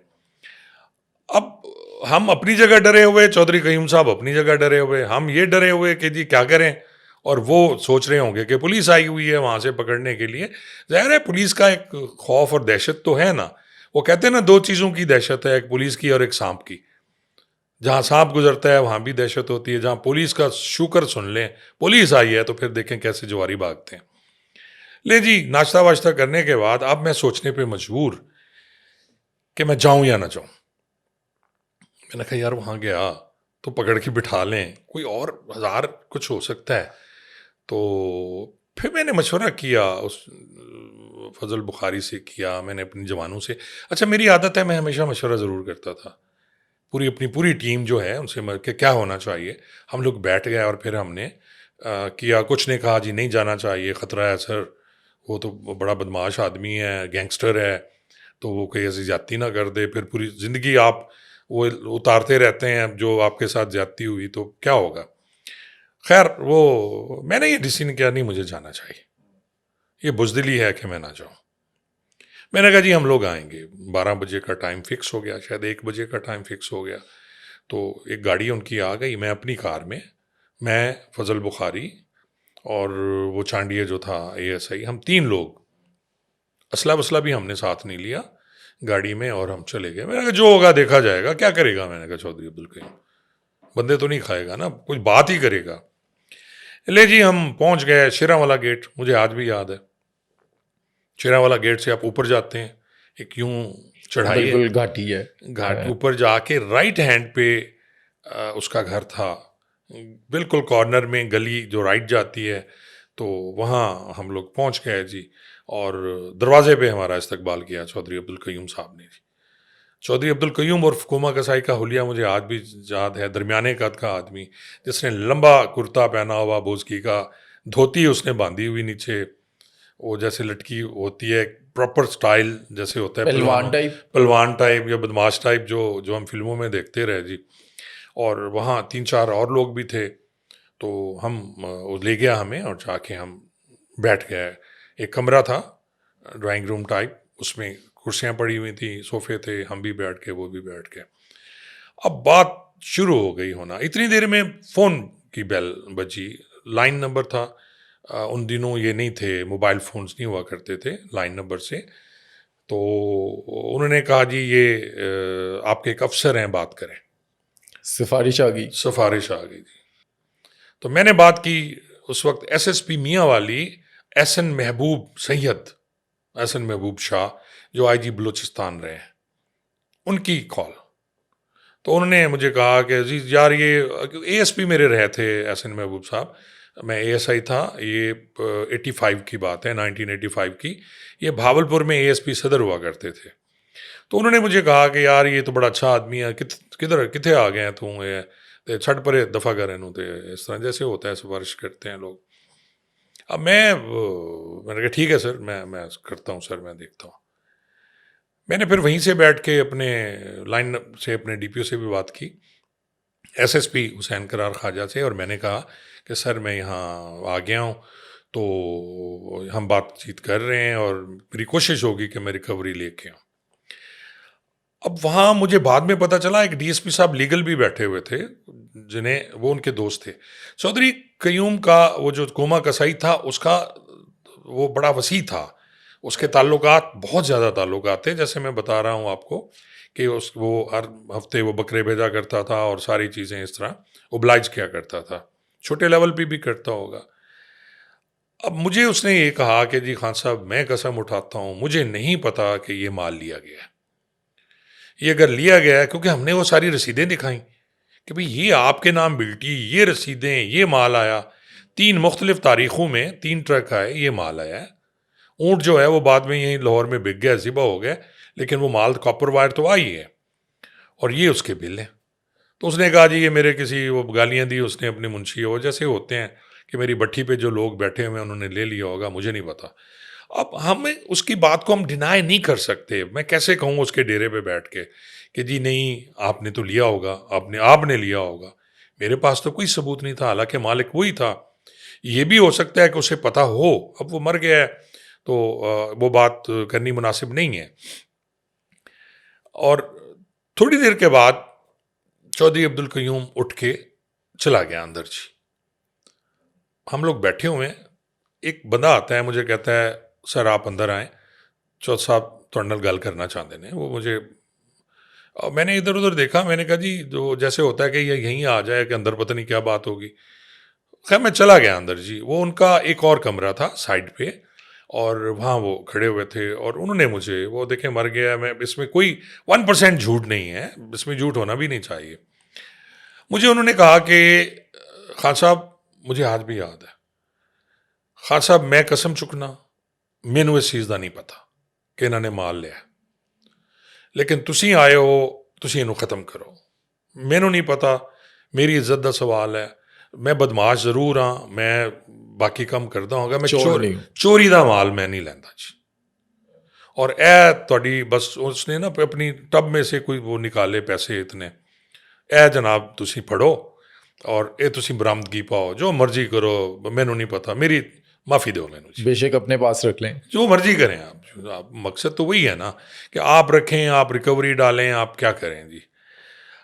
S2: अब हम अपनी जगह डरे हुए, चौधरी कयूम साहब अपनी जगह डरे हुए, हम ये डरे हुए कि जी क्या करें, और वो सोच रहे होंगे कि पुलिस आई हुई है वहाँ से पकड़ने के लिए। ज़ाहिर है पुलिस का एक खौफ और दहशत तो है ना। वो कहते हैं ना, दो चीज़ों की दहशत है, एक पुलिस की और एक सांप की। जहाँ सांप गुजरता है वहाँ भी दहशत होती है, जहाँ पुलिस का शुक्र सुन लें पुलिस आई है तो फिर देखें कैसे जवारी भागते हैं। ले जी, नाश्ता वाश्ता करने के बाद अब मैं सोचने पे मजबूर कि मैं जाऊं या ना जाऊं। मैंने कहा यार वहाँ गया तो पकड़ के बिठा लें, कोई और हज़ार कुछ हो सकता है। तो फिर मैंने मशवरा किया, उस फजल बुखारी से किया, मैंने अपनी जवानों से। अच्छा, मेरी आदत है, मैं हमेशा मशवरा ज़रूर करता था अपनी पूरी टीम जो है उनसे, कि क्या होना चाहिए। हम लोग बैठ गए और फिर हमने किया। कुछ ने कहा जी नहीं जाना चाहिए, ख़तरा है सर, वो तो बड़ा बदमाश आदमी है, गैंगस्टर है, तो वो कोई ऐसी जाती ना कर दे, फिर पूरी ज़िंदगी आप वो उतारते रहते हैं, अब जो आपके साथ ज्यादती हुई तो क्या होगा। खैर वो मैंने ये डिसीजन किया, नहीं मुझे जाना चाहिए, ये बुजदिली है कि मैं ना जाऊँ। मैंने कहा जी हम लोग आएंगे, 12 बजे का टाइम फिक्स हो गया, शायद 1 बजे का टाइम फिक्स हो गया। तो एक गाड़ी उनकी आ गई, मैं अपनी कार में, मैं फजल बुखारी और वो चांडिया जो था ASI, हम 3 लोग, असला वसला भी हमने साथ नहीं लिया गाड़ी में, और हम चले गए। मैंने कहा जो होगा देखा जाएगा, क्या करेगा, मैंने कहा चौधरी अब्दुल करीम बंदे तो नहीं खाएगा ना, कुछ बात ही करेगा। ले जी हम पहुंच गए शेरावाला गेट, मुझे आज भी याद है। शेरावाला गेट से आप ऊपर जाते हैं, एक यूं चढ़ाई है,
S1: बिल्कुल घाटी है।
S2: घाट ऊपर जाके राइट हैंड पे उसका घर था, बिल्कुल कॉर्नर में गली जो राइट जाती है, तो वहाँ हम लोग पहुँच गए जी। और दरवाजे पे हमारा इस्तकबाल किया चौधरी अब्दुल कयूम साहब ने जी। चौधरी अब्दुल कयूम उर्फ कोमा कसाई का हुलिया मुझे आज भी याद है। दरमियाने कद का आदमी, जिसने लंबा कुर्ता पहना हुआ, बोजकी का धोती उसने बांधी हुई नीचे, वो जैसे लटकी होती है, प्रॉपर स्टाइल जैसे होता है
S1: पहलवान
S2: पहलवानों,
S1: टाइप।
S2: पहलवान टाइप या बदमाश टाइप, जो जो हम फिल्मों में देखते रहे जी। और वहाँ 3-4 और लोग भी थे, तो हम वो ले गया हमें, और जाके हम बैठ गए। एक कमरा था ड्राइंग रूम टाइप, उसमें कुर्सियाँ पड़ी हुई थी, सोफे थे, हम भी बैठ के वो भी बैठ के। अब बात शुरू हो गई होना, इतनी देर में फ़ोन की बेल बजी। लाइन नंबर था, उन दिनों ये नहीं थे, मोबाइल फ़ोन्स नहीं हुआ करते थे लाइन नंबर से। तो उन्होंने कहा जी ये आपके एक अफसर हैं, बात करें।
S1: सिफारिश आ गई।
S2: सिफारिश आ गई थी। तो मैंने बात की, उस वक्त SSP मियाँ वाली एहसन महबूब सैयद, एहसन महबूब शाह, जो IG बलूचिस्तान रहे हैं, उनकी कॉल। तो उन्होंने मुझे कहा कि जी यार ये ASP मेरे रहे थे एहसन महबूब साहब, मैं ASI था, ये 85 की बात है, 1985 की। ये भावलपुर में ASP सदर हुआ करते थे। तो उन्होंने मुझे कहा कि यार ये तो बड़ा अच्छा आदमी है, किधर किथे आ गए हैं तू, ये ते छड़ परे दफ़ा करें नु, ते इस तरह जैसे होता है, सिफारिश करते हैं लोग। अब मैंने कहा ठीक है सर, मैं करता हूँ सर, मैं देखता हूँ। मैंने फिर वहीं से बैठ के अपने लाइन से अपने DPO से भी बात की, SSP हुसैन करार ख्वाजा से, और मैंने कहा कि सर मैं यहाँ आ गया हूँ, तो हम बातचीत कर रहे हैं और मेरी कोशिश होगी कि मैं रिकवरी लेके आऊँ। अब वहाँ मुझे बाद में पता चला एक DSP साहब लीगल भी बैठे हुए थे, जिन्हें वो उनके दोस्त थे। चौधरी कयूम का वो जो कोमा कसाई था, उसका वो बड़ा वसी था, उसके ताल्लुकात बहुत ज़्यादा ताल्लुकात थे। जैसे मैं बता रहा हूँ आपको कि वो हर हफ्ते वो बकरे भेजा करता था और सारी चीज़ें इस तरह ओब्लाइज किया करता था, छोटे लेवल पे भी करता होगा। अब मुझे उसने ये कहा कि जी खान साहब मैं कसम उठाता हूँ, मुझे नहीं पता कि ये माल लिया गया है। ये अगर लिया गया है, क्योंकि हमने वो सारी रसीदें दिखाई कि भाई ये आपके नाम बिल्टी, ये रसीदें, ये माल आया 3 मुख्तलिफ तारीखों में, 3 ट्रक आए, ये माल आया है। ऊँट जो है वो बाद में यहीं लाहौर में बिक गया, ज़िबा हो गया, लेकिन वो माल कॉपर वायर तो आई है, और ये उसके बिल हैं। तो उसने कहा जी ये मेरे किसी, वो गालियाँ दी उसने अपने मुंशी, वो जैसे होते हैं कि मेरी भट्टी पे जो लोग बैठे हुए हैं उन्होंने ले लिया होगा, मुझे नहीं पता। अब हमें उसकी बात को हम डिनाई नहीं कर सकते। मैं कैसे कहूँ उसके डेरे पे बैठ के कि जी नहीं आपने तो लिया होगा, आपने लिया होगा। मेरे पास तो कोई सबूत नहीं था, हालांकि मालिक वही था। ये भी हो सकता है कि उसे पता हो, अब वो मर गया है तो वो बात करनी मुनासिब नहीं है। और थोड़ी देर के बाद चौधरी अब्दुल कयूम उठ के चला गया अंदर जी। हम लोग बैठे हुए हैं, एक बंदा आता है, मुझे कहता है सर आप अंदर आएँ, चौधरी साहब तुहाडे नाल गल करना चाहते हैं। वो मुझे, मैंने इधर उधर देखा, मैंने कहा जी जो जैसे होता है कि ये यहीं आ जाए कि अंदर पता नहीं क्या बात होगी। खैर मैं चला गया अंदर जी। वो उनका एक और कमरा था साइड पे, और वहाँ वो खड़े हुए थे, और उन्होंने मुझे, वो देखें मर गया, मैं इसमें कोई 1% झूठ नहीं है, इसमें झूठ होना भी नहीं चाहिए। मुझे उन्होंने कहा कि खान साहब, मुझे आज भी याद है, खान साहब मैं कसम चुकना मैनू इस चीज़ का नहीं पता कि इन्होंने माल लिया, लेकिन तुसी आए हो, तुसी इनू ख़त्म करो। मैनू नहीं पता, मेरी इज्जत का सवाल है, मैं बदमाश जरूर हाँ, मैं बाकी काम करता हूँ, मैं
S1: चोर नहीं हूँ।
S2: चोरी का माल मैं नहीं लैंदा जी। और ए ਤੁਹਾਡੀ बस उसने ना अपनी टब में से कोई वो निकाले पैसे इतने, ए जनाब तुसी फड़ो और ये तुसी बरामदगी पाओ, जो मर्जी करो, मैनू नहीं पता, मेरी माफ़ी दो मैनू जी,
S1: बेशक अपने पास रख लें।
S2: जो मर्जी करें आप मकसद तो वही है ना कि आप रखें, आप रिकवरी डालें, आप क्या करें जी।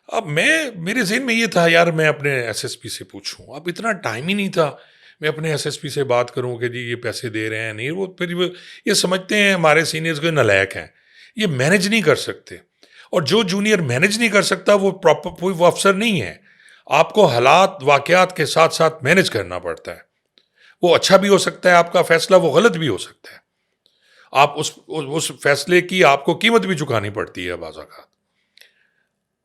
S2: अब मेरे ज़हन में ये था यार मैं अपने एसएसपी से पूछूं, अब इतना टाइम ही नहीं था मैं अपने एसएसपी से बात करूं कि जी ये पैसे दे रहे हैं नहीं, वो फिर वो ये समझते हैं हमारे सीनियर्स को नालायक हैं, ये मैनेज नहीं कर सकते, और जो जूनियर मैनेज नहीं कर सकता वो प्रॉपर कोई वो अफसर नहीं है। आपको हालात वाक़यात के साथ साथ मैनेज करना पड़ता है। वो अच्छा भी हो सकता है आपका फैसला, वो गलत भी हो सकता है, आप उस फैसले की आपको कीमत भी चुकानी पड़ती है बाज़ औक़ात।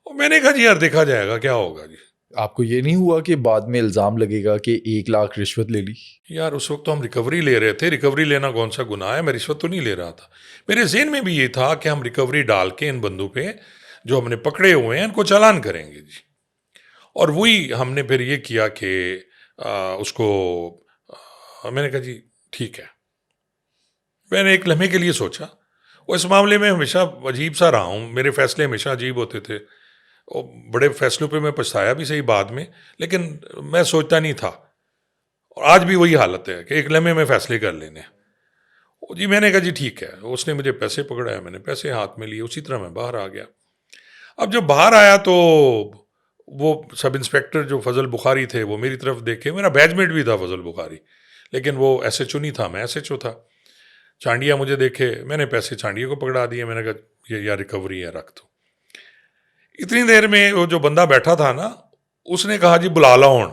S2: और मैंने कहा जी यार देखा जाएगा क्या होगा जी।
S1: आपको ये नहीं हुआ कि बाद में इल्ज़ाम लगेगा कि 1 लाख रिश्वत ले ली?
S2: यार उस वक्त तो हम रिकवरी ले रहे थे, रिकवरी लेना कौन सा गुनाह है, मैं रिश्वत तो नहीं ले रहा था। मेरे ज़हन में भी ये था कि हम रिकवरी डाल के इन बंदों पे जो हमने पकड़े हुए हैं इनको चालान करेंगे जी। और वही हमने फिर ये किया कि उसको मैंने कहा जी ठीक है। मैंने एक लम्हे के लिए सोचा, और इस मामले में हमेशा अजीब सा रहा हूँ, मेरे फैसले हमेशा अजीब होते थे और बड़े फैसलों पे मैं पछताया भी सही बाद में, लेकिन मैं सोचता नहीं था, और आज भी वही हालत है कि एक लम्हे में फ़ैसले कर लेने। जी मैंने कहा जी ठीक है, उसने मुझे पैसे पकड़ाया, मैंने पैसे हाथ में लिए, उसी तरह मैं बाहर आ गया। अब जब बाहर आया तो वो सब इंस्पेक्टर जो फजल बुखारी थे वो मेरी तरफ देखे, मेरा बैचमेट भी था फजल बुखारी, लेकिन वो एसएचओ नहीं था, मैं एसएचओ था। चांडिया मुझे देखे, मैंने पैसे चांडिया को पकड़ा दिए, मैंने कहा ये यार रिकवरी है, रख दो। इतनी देर में वो जो बंदा बैठा था ना, उसने कहा जी बुला लो हूँ।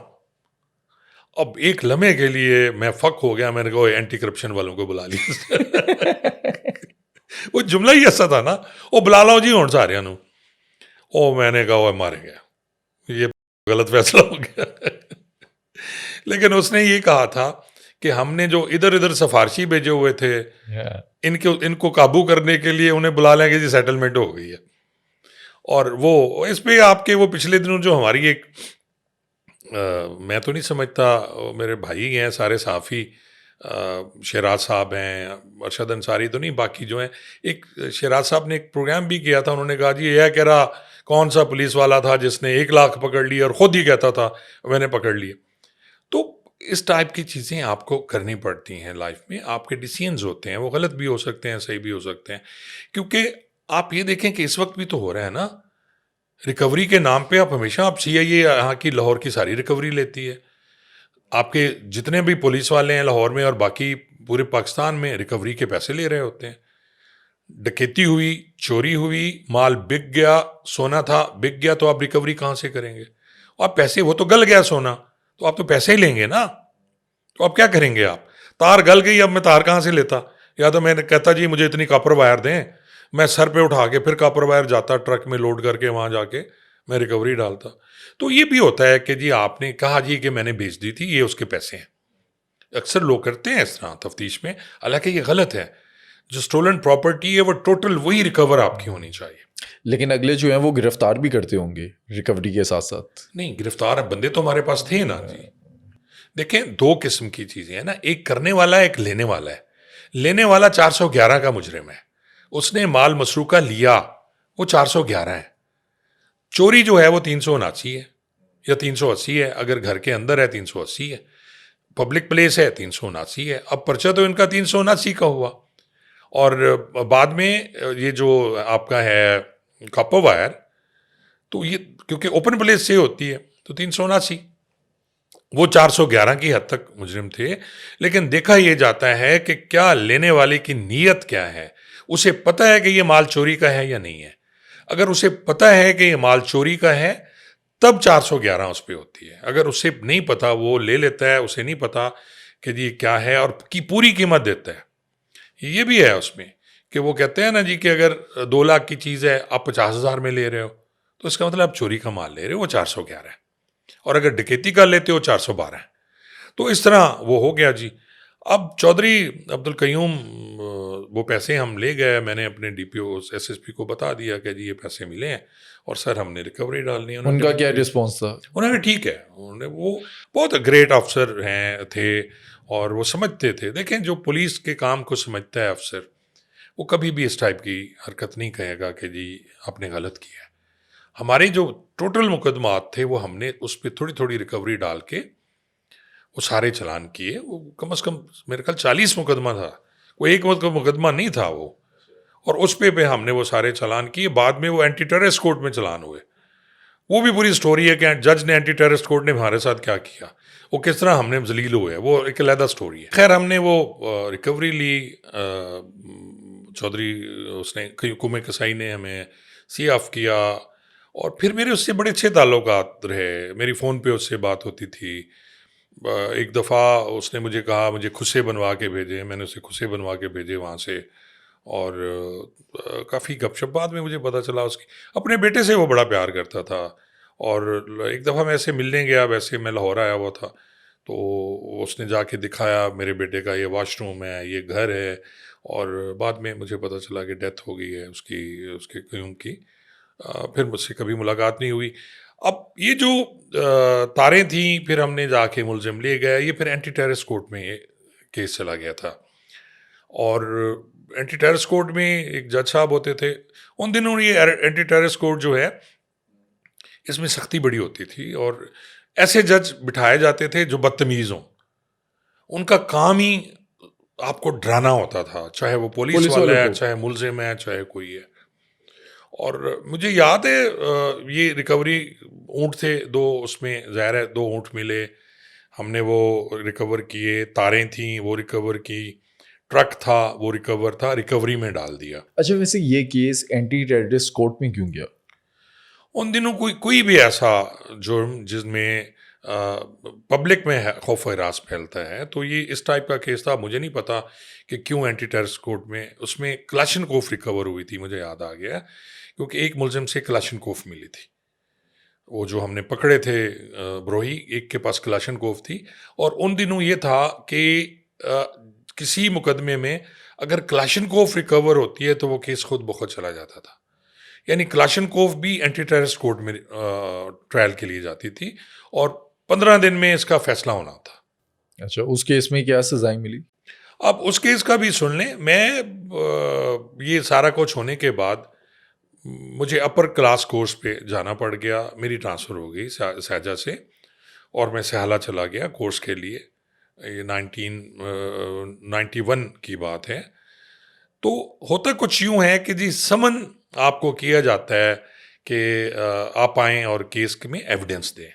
S2: अब एक लम्हे के लिए मैं फक हो गया, मैंने कहा एंटी करप्शन वालों को बुला लिया। वो जुमला ही ऐसा था ना, वो बुला लो जी हूँ सारे नू। ओ मैंने कहा वो मारे गया, ये गलत फैसला हो गया। लेकिन उसने ये कहा था कि हमने जो इधर इधर सिफारशी भेजे हुए थे, इनको काबू करने के लिए उन्हें बुला लेंगे जी, सेटलमेंट हो गई है। और वो इस पे आपके वो पिछले दिनों जो हमारी एक मैं तो नहीं समझता, मेरे भाई हैं सारे साफ़ी, शहराज साहब हैं, अरशद अंसारी तो नहीं, बाकी जो हैं, एक शहराज साहब ने एक प्रोग्राम भी किया था, उन्होंने कहा जी यह कह रहा कौन सा पुलिस वाला था जिसने 1 लाख पकड़ लिया और ख़ुद ही कहता था मैंने पकड़ लिए। तो इस टाइप की चीज़ें आपको करनी पड़ती हैं लाइफ में, आपके डिसीजंस होते हैं, वो गलत भी हो सकते हैं, सही भी हो सकते हैं। क्योंकि आप ये देखें कि इस वक्त भी तो हो रहा है ना, रिकवरी के नाम पे आप हमेशा आप सीआईए यहाँ की लाहौर की सारी रिकवरी लेती है। आपके जितने भी पुलिस वाले हैं लाहौर में और बाकी पूरे पाकिस्तान में रिकवरी के पैसे ले रहे होते हैं। डकैती हुई, चोरी हुई, माल बिक गया, सोना था बिक गया, तो आप रिकवरी कहाँ से करेंगे? आप पैसे, वो तो गल गया सोना, तो आप तो पैसे ही लेंगे ना, तो आप क्या करेंगे? आप तार गल गई, अब मैं तार कहाँ से लेता? या तो मैंने कहता जी मुझे इतनी कॉपर वायर दें, मैं सर पे उठा के फिर कॉपर वायर जाता ट्रक में लोड करके वहाँ जाके मैं रिकवरी डालता। तो ये भी होता है कि जी आपने कहा जी कि मैंने बेच दी थी, ये उसके पैसे हैं। अक्सर लोग करते हैं इस तरह तफ्तीश में, हालांकि ये गलत है। जो स्टोलन प्रॉपर्टी है वो टोटल वही रिकवर आपकी होनी चाहिए।
S1: लेकिन अगले जो हैं वो गिरफ्तार भी करते होंगे रिकवरी के साथ साथ।
S2: नहीं, गिरफ्तार बंदे तो हमारे पास थे ना जी। देखें, दो किस्म की चीज़ें हैं ना, एक करने वाला है, एक लेने वाला है। लेने वाला 411 का मुजरिम है, उसने माल मसरूका लिया, वो 411 है। चोरी जो है वो 379 है या 380 है, अगर घर के अंदर है 380 है, पब्लिक प्लेस है 379 है। अब पर्चा तो इनका 379 का हुआ, और बाद में ये जो आपका है कॉपर वायर, तो ये क्योंकि ओपन प्लेस से होती है तो 379, वो 411 की हद तक मुजरिम थे। लेकिन देखा यह जाता है कि क्या लेने वाले की नीयत क्या है, उसे पता है कि ये माल चोरी का है या नहीं है। अगर उसे पता है कि ये माल चोरी का है तब 411 उस पर होती है। अगर उसे नहीं पता, वो ले लेता है, उसे नहीं पता कि जी क्या है और की पूरी कीमत देता है। ये भी है उसमें कि वो कहते हैं ना जी कि अगर 2 लाख की चीज़ है आप 50,000 में ले रहे हो, तो इसका मतलब आप चोरी का माल ले रहे हो, वो 411 है। और अगर डकैती का लेते हो 412 है। तो इस तरह वो हो गया जी। अब चौधरी अब्दुल कयूम, वो पैसे हम ले गए, मैंने अपने डीपीओ एसएसपी को बता दिया कि जी ये पैसे मिले हैं और सर हमने रिकवरी डालनी है।
S1: उनका क्या रिस्पॉन्स था?
S2: उन्होंने ठीक है, उन्होंने, वो बहुत ग्रेट अफसर हैं थे और वो समझते थे। देखें, जो पुलिस के काम को समझता है अफसर, वो कभी भी इस टाइप की हरकत नहीं कहेगा कि जी आपने गलत किया है। हमारे जो टोटल मुकदमात थे वो हमने उस पर थोड़ी थोड़ी रिकवरी डाल के वो सारे चालान किए। वो कम से कम मेरे ख्याल 40 मुकदमा था, कोई एक मुकदमा नहीं था वो। और उस पे हमने वो सारे चालान किए। बाद में वो एंटी टेररिस्ट कोर्ट में चालान हुए। वो भी पूरी स्टोरी है कि जज ने, एंटी टेररिस्ट कोर्ट ने हमारे साथ क्या किया, वो किस तरह हमने जलील हुए, वो एक अलहदा स्टोरी है। खैर हमने वो रिकवरी ली। चौधरी उसने कुमे कसाई ने हमें सी ऑफ किया। और फिर मेरे उससे बड़े अच्छे ताल्लुकात रहे। मेरी फ़ोन पे उससे बात होती थी। एक दफ़ा उसने मुझे कहा मुझे खुसे बनवा के भेजे, मैंने उसे खुसे बनवा के भेजे वहाँ से। और काफ़ी गपशप। बाद में मुझे पता चला उसकी अपने बेटे से वो बड़ा प्यार करता था। और एक दफ़ा मैं ऐसे मिलने गया, वैसे मैं लाहौर आया हुआ था, तो उसने जाके दिखाया मेरे बेटे का, ये वॉशरूम है, ये घर है। और बाद में मुझे पता चला कि डेथ हो गई है उसकी, उसके क्यूम की। फिर मुझसे कभी मुलाकात नहीं हुई। अब ये जो तारें थी, फिर हमने जाके मुलजिम ले गए। ये फिर एंटी टेररिस्ट कोर्ट में ये केस चला गया था। और एंटी टेररिस्ट कोर्ट में एक जज साहब होते थे उन दिनों। ये एंटी टेररिस्ट कोर्ट जो है, इसमें सख्ती बड़ी होती थी और ऐसे जज बिठाए जाते थे जो बदतमीज़ हों। उनका काम ही आपको डराना होता था, चाहे वो पुलिस
S1: पुलिस
S2: वाला
S1: वालों
S2: है,
S1: को।
S2: चाहे मुलजिम है, चाहे कोई है। और मुझे याद है ये रिकवरी ऊँट थे दो, उसमें ज़ाहिर है 2 ऊँट मिले, हमने वो रिकवर किए। तारें थीं वो रिकवर की, ट्रक था वो रिकवर था, रिकवरी में डाल दिया।
S1: अच्छा, वैसे ये केस एंटी टेररिस्ट कोर्ट में क्यों गया?
S2: उन दिनों कोई कोई भी ऐसा जुर्म जिसमें पब्लिक में खौफ हरास फैलता है, तो ये इस टाइप का केस था। मुझे नहीं पता कि क्यों एंटी टेररिस्ट कोर्ट में, उसमें क्लाशनकोफ रिकवर हुई थी, मुझे याद आ गया। क्योंकि एक मुलजिम से क्लाशनकोफ मिली थी। वो जो हमने पकड़े थे ब्रोही, एक के पास क्लाशनकोफ थी। और उन दिनों ये था कि अ, किसी मुकदमे में अगर क्लाशनकोफ रिकवर होती है तो वो केस खुद ब खुद चला जाता था। यानी क्लाशनकोफ भी एंटी टेररिस्ट कोर्ट में ट्रायल के लिए जाती थी और 15 दिन में इसका फैसला होना था।
S1: अच्छा, उस केस में क्या सजाएं मिली?
S2: अब उस केस का भी सुन लें। मैं ये सारा कुछ होने के बाद मुझे अपर क्लास कोर्स पे जाना पड़ गया। मेरी ट्रांसफ़र हो गई सैजा से और मैं सहाला चला गया कोर्स के लिए। ये 1991 की बात है। तो होता कुछ यूँ है कि जी समन आपको किया जाता है कि आप आएँ और केस में एविडेंस दें।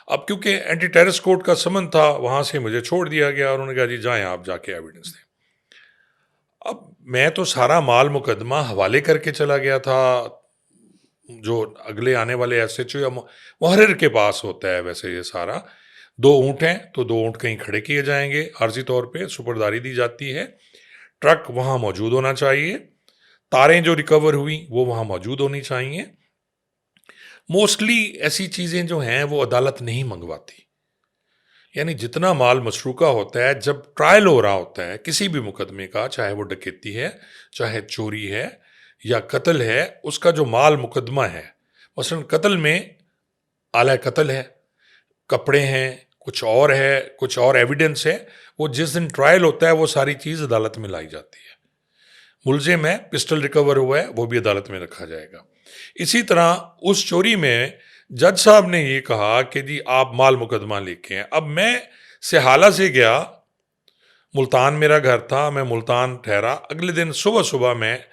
S2: अब क्योंकि एंटी टेररिस्ट कोर्ट का समन था, वहाँ से मुझे छोड़ दिया गया और उन्होंने कहा जी जाएँ आप जाके एविडेंस दें। अब मैं तो सारा माल मुकदमा हवाले करके चला गया था, जो अगले आने वाले एसएचओ या मुहर्रिर के पास होता है वैसे ये सारा। 2 ऊँट हैं तो 2 ऊँट कहीं खड़े किए जाएंगे, आर्जी तौर पे सुपुर्दारी दी जाती है। ट्रक वहाँ मौजूद होना चाहिए। तारें जो रिकवर हुई वो वहाँ मौजूद होनी चाहिए। मोस्टली ऐसी चीज़ें जो हैं वो अदालत नहीं मंगवाती। यानी जितना माल मसरूका होता है, जब ट्रायल हो रहा होता है किसी भी मुकदमे का, चाहे वो डकैती है, चाहे चोरी है या कत्ल है, उसका जो माल मुकदमा है, मसलन कत्ल में आला कत्ल है, कपड़े हैं, कुछ और एविडेंस है, वो जिस दिन ट्रायल होता है वो सारी चीज़ अदालत में लाई जाती है। मुलजिम है, पिस्टल रिकवर हुआ है, वो भी अदालत में रखा जाएगा। इसी तरह उस चोरी में जज साहब ने ये कहा कि जी आप माल मुकदमा लेके हैं। अब मैं सहाला से गया, मुल्तान मेरा घर था, मैं मुल्तान ठहरा। अगले दिन सुबह सुबह मैं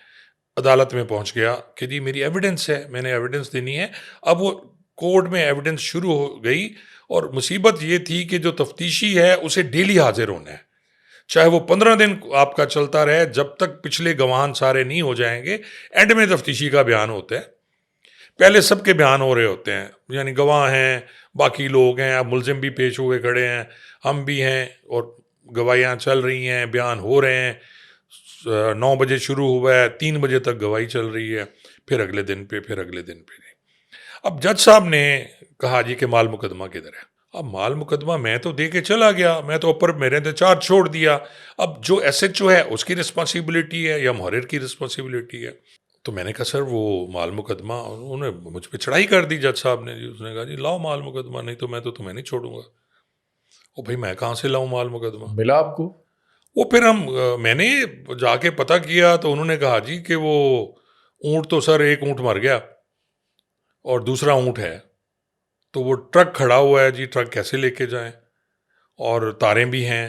S2: अदालत में पहुंच गया कि जी मेरी एविडेंस है, मैंने एविडेंस देनी है। अब वो कोर्ट में एविडेंस शुरू हो गई और मुसीबत ये थी कि जो तफ्तीशी है उसे डेली हाजिर होना है, चाहे वो 15 दिन आपका चलता रहे, जब तक पिछले गवाह सारे नहीं हो जाएंगे। एंड में तफ्तीशी का बयान होता है, पहले सबके बयान हो रहे होते हैं, यानी गवाह हैं, बाकी लोग हैं, अब मुलजिम भी पेश हुए खड़े हैं, हम भी हैं और गवाहियाँ चल रही हैं, बयान हो रहे हैं। 9 बजे शुरू हुआ है, 3 बजे तक गवाही चल रही है, फिर अगले दिन पे, फिर अगले दिन पे। अब जज साहब ने कहा जी कि माल मुकदमा किधर है। अब माल मुकदमा मैं तो दे के चला गया, मैं तो ऊपर मेरे तो चार्ज छोड़ दिया। अब जो एसएचओ है उसकी रिस्पॉन्सिबिलिटी है या मुहर्रिर की रिस्पॉन्सिबिलिटी है। तो मैंने कहा सर वो माल मुकदमा, उन्होंने मुझ पर चढ़ाई कर दी जज साहब ने जी। उसने कहा जी लाओ माल मुकदमा, नहीं तो मैं तो तुम्हें नहीं छोड़ूंगा। ओ भाई मैं कहाँ से लाऊं माल मुकदमा।
S1: मिला आपको?
S2: वो फिर मैंने जाके पता किया तो उन्होंने कहा जी कि वो ऊँट तो सर एक ऊँट मर गया और दूसरा ऊँट है, तो वो ट्रक खड़ा हुआ है जी, ट्रक कैसे लेके जाएं, और तारें भी हैं,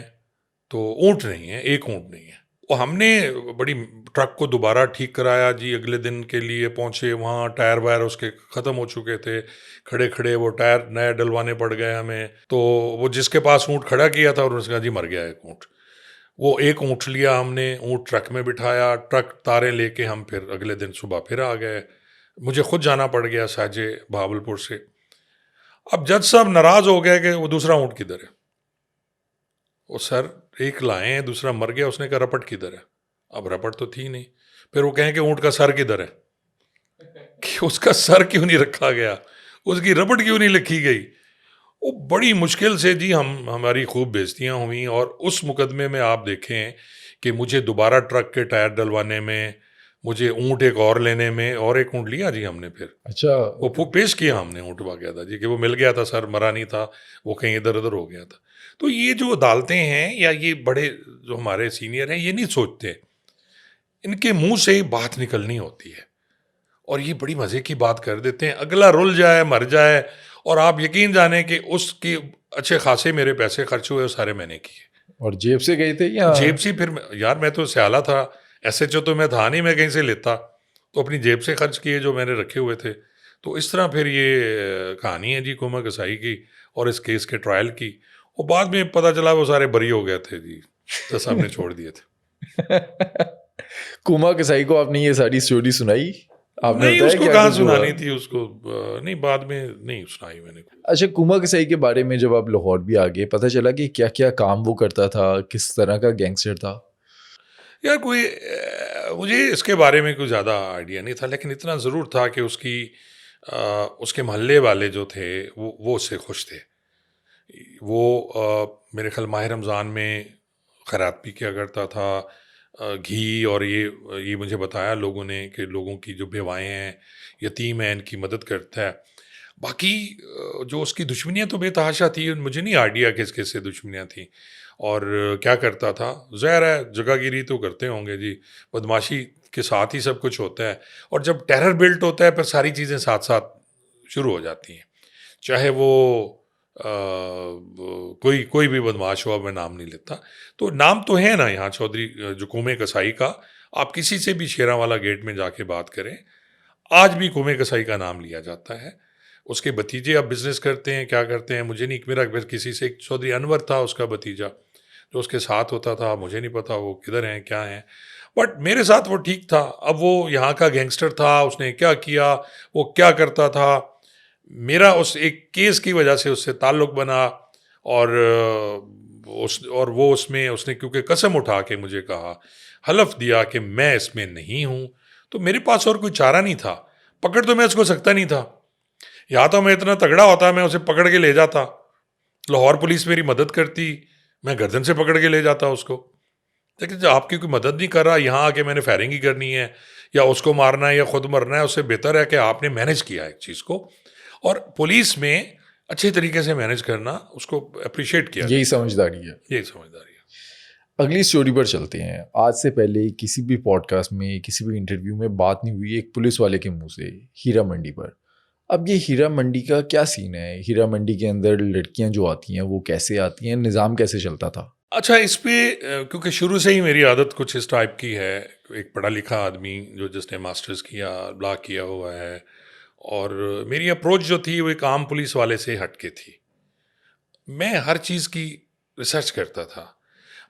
S2: तो ऊँट नहीं है, एक ऊँट नहीं है। वो हमने बड़ी ट्रक को दोबारा ठीक कराया जी, अगले दिन के लिए पहुँचे वहाँ, टायर वायर उसके ख़त्म हो चुके थे, खड़े खड़े वो टायर नए डलवाने पड़ गए हमें। तो वो जिसके पास ऊँट खड़ा किया था उन्होंने कहा जी मर गया एक ऊँट। वो एक ऊँट लिया हमने, ऊँट ट्रक में बिठाया, ट्रक तारें लेके हम फिर अगले दिन सुबह फिर आ गए। मुझे खुद जाना पड़ गया साजे बहावलपुर से। अब जज साहब नाराज़ हो गए कि वो दूसरा ऊँट किधर है। वो सर एक लाए हैं, दूसरा मर गया, उसने कहा रपट किधर है। अब रपट तो थी नहीं। फिर वो कहें कि ऊँट का सर किधर है, कि उसका सर क्यों नहीं रखा गया, उसकी रपट क्यों नहीं लिखी गई। वो बड़ी मुश्किल से जी हमारी खूब बेइज्जतियाँ हुई, और उस मुकदमे में आप देखें कि मुझे दोबारा ट्रक के टायर डलवाने में, मुझे ऊँट एक और लेने में, और एक ऊँट लिया जी हमने फिर।
S1: अच्छा।
S2: वो पेश किया हमने ऊँट बाकायदा जी, कि वो मिल गया था सर, मरा नहीं था, वो कहीं इधर उधर हो गया था। तो ये जो अदालतें हैं या ये बड़े जो हमारे सीनियर हैं, ये नहीं सोचते, इनके मुंह से ही बात निकलनी होती है और ये बड़ी मज़े की बात कर देते हैं। अगला रुल जाए, मर जाए, और आप यकीन जाने कि उसकी अच्छे खासे मेरे पैसे खर्च हुए, वो सारे मैंने किए।
S1: और जेब से गए थे या?
S2: जेब से फिर यार मैं तो स्याला था, एसएचओ तो मैं था नहीं, मैं कहीं से लेता, तो अपनी जेब से खर्च किए जो मैंने रखे हुए थे। तो इस तरह फिर ये कहानी है जी कुमा कसाई की और इस केस के ट्रायल की। और बाद में पता चला वो सारे बरी हो गए थे जी, जज साहब ने छोड़ दिए थे।
S1: कुमा कसाई को आपने ये सारी स्टोरी सुनाई? आपने
S2: नहीं,
S1: बताया
S2: उसको
S1: क्या
S2: कहाँ
S1: कुछ हुआ?
S2: सुनानी थी उसको, नहीं बाद में नहीं सुनाई मैंने।
S1: अच्छा, कुमा कसाई के बारे में जब आप लाहौर भी आ गए, पता चला कि क्या क्या काम वो करता था, किस तरह का गैंगस्टर था?
S2: यार कोई मुझे इसके बारे में कोई ज़्यादा आइडिया नहीं था, लेकिन इतना ज़रूर था कि अ, उसके मोहल्ले वाले जो थे वो उससे खुश थे। वो मेरे ख्याल माह रमज़ान में खैरात भी किया करता था, घी, और ये मुझे बताया लोगों ने कि लोगों की जो बेवाएँ हैं, यतीम हैं, इनकी मदद करता है। बाकी जो उसकी दुश्मनियाँ तो बेतहाशा थी, मुझे नहीं आइडिया किस किस से दुश्मनियाँ थी और क्या करता था। ज़ाहिर है जगहगिरी तो करते होंगे जी, बदमाशी के साथ ही सब कुछ होता है, और जब टेरर बिल्ट होता है फिर सारी चीज़ें साथ साथ शुरू हो जाती हैं। चाहे कोई कोई भी बदमाश हो, अब मैं नाम नहीं लेता। तो नाम तो है ना यहाँ चौधरी जो कुमे कसाई का, आप किसी से भी शेरांवाला गेट में जाके बात करें, आज भी कुमे कसाई का नाम लिया जाता है। उसके भतीजे अब बिजनेस करते हैं, क्या करते हैं मुझे नहीं, मेरा फिर किसी से, एक चौधरी अनवर था उसका भतीजा जो उसके साथ होता था, मुझे नहीं पता वो किधर हैं क्या हैं, बट मेरे साथ वो ठीक था। अब वो यहाँ का गैंगस्टर था, उसने क्या किया, वो क्या करता था, मेरा उस एक केस की वजह से उससे ताल्लुक़ बना, और और वो उसमें उसने क्योंकि कसम उठा के मुझे कहा, हलफ दिया कि मैं इसमें नहीं हूँ, तो मेरे पास और कोई चारा नहीं था। पकड़ तो मैं उसको सकता नहीं था, या तो मैं इतना तगड़ा होता मैं उसे पकड़ के ले जाता, लाहौर पुलिस मेरी मदद करती, मैं गर्दन से पकड़ के ले जाता उसको। लेकिन जब आपकी कोई मदद नहीं कर रहा, यहाँ आके मैंने फायरिंग ही करनी है या उसको मारना है या खुद मरना है, उससे बेहतर है कि आपने मैनेज किया एक चीज़ को, और पुलिस में अच्छे तरीके से मैनेज करना, उसको अप्रिशिएट किया
S1: यही
S2: जाता
S1: समझदारी है।
S2: है। यही समझदारी है।
S1: अगली स्टोरी पर चलते हैं। आज से पहले किसी भी पॉडकास्ट में, किसी भी इंटरव्यू में बात नहीं हुई एक पुलिस वाले के मुंह से हीरा मंडी पर। अब ये हीरा मंडी का क्या सीन है? हीरा मंडी के अंदर लड़कियां जो आती हैं वो कैसे आती हैं? निज़ाम कैसे चलता था?
S2: अच्छा, इस पे क्योंकि शुरू से ही मेरी आदत कुछ इस टाइप की है, एक पढ़ा लिखा आदमी जो जिसने मास्टर्स किया, लॉ किया हुआ है, और मेरी अप्रोच जो थी वो एक आम पुलिस वाले से हट के थी। मैं हर चीज़ की रिसर्च करता था।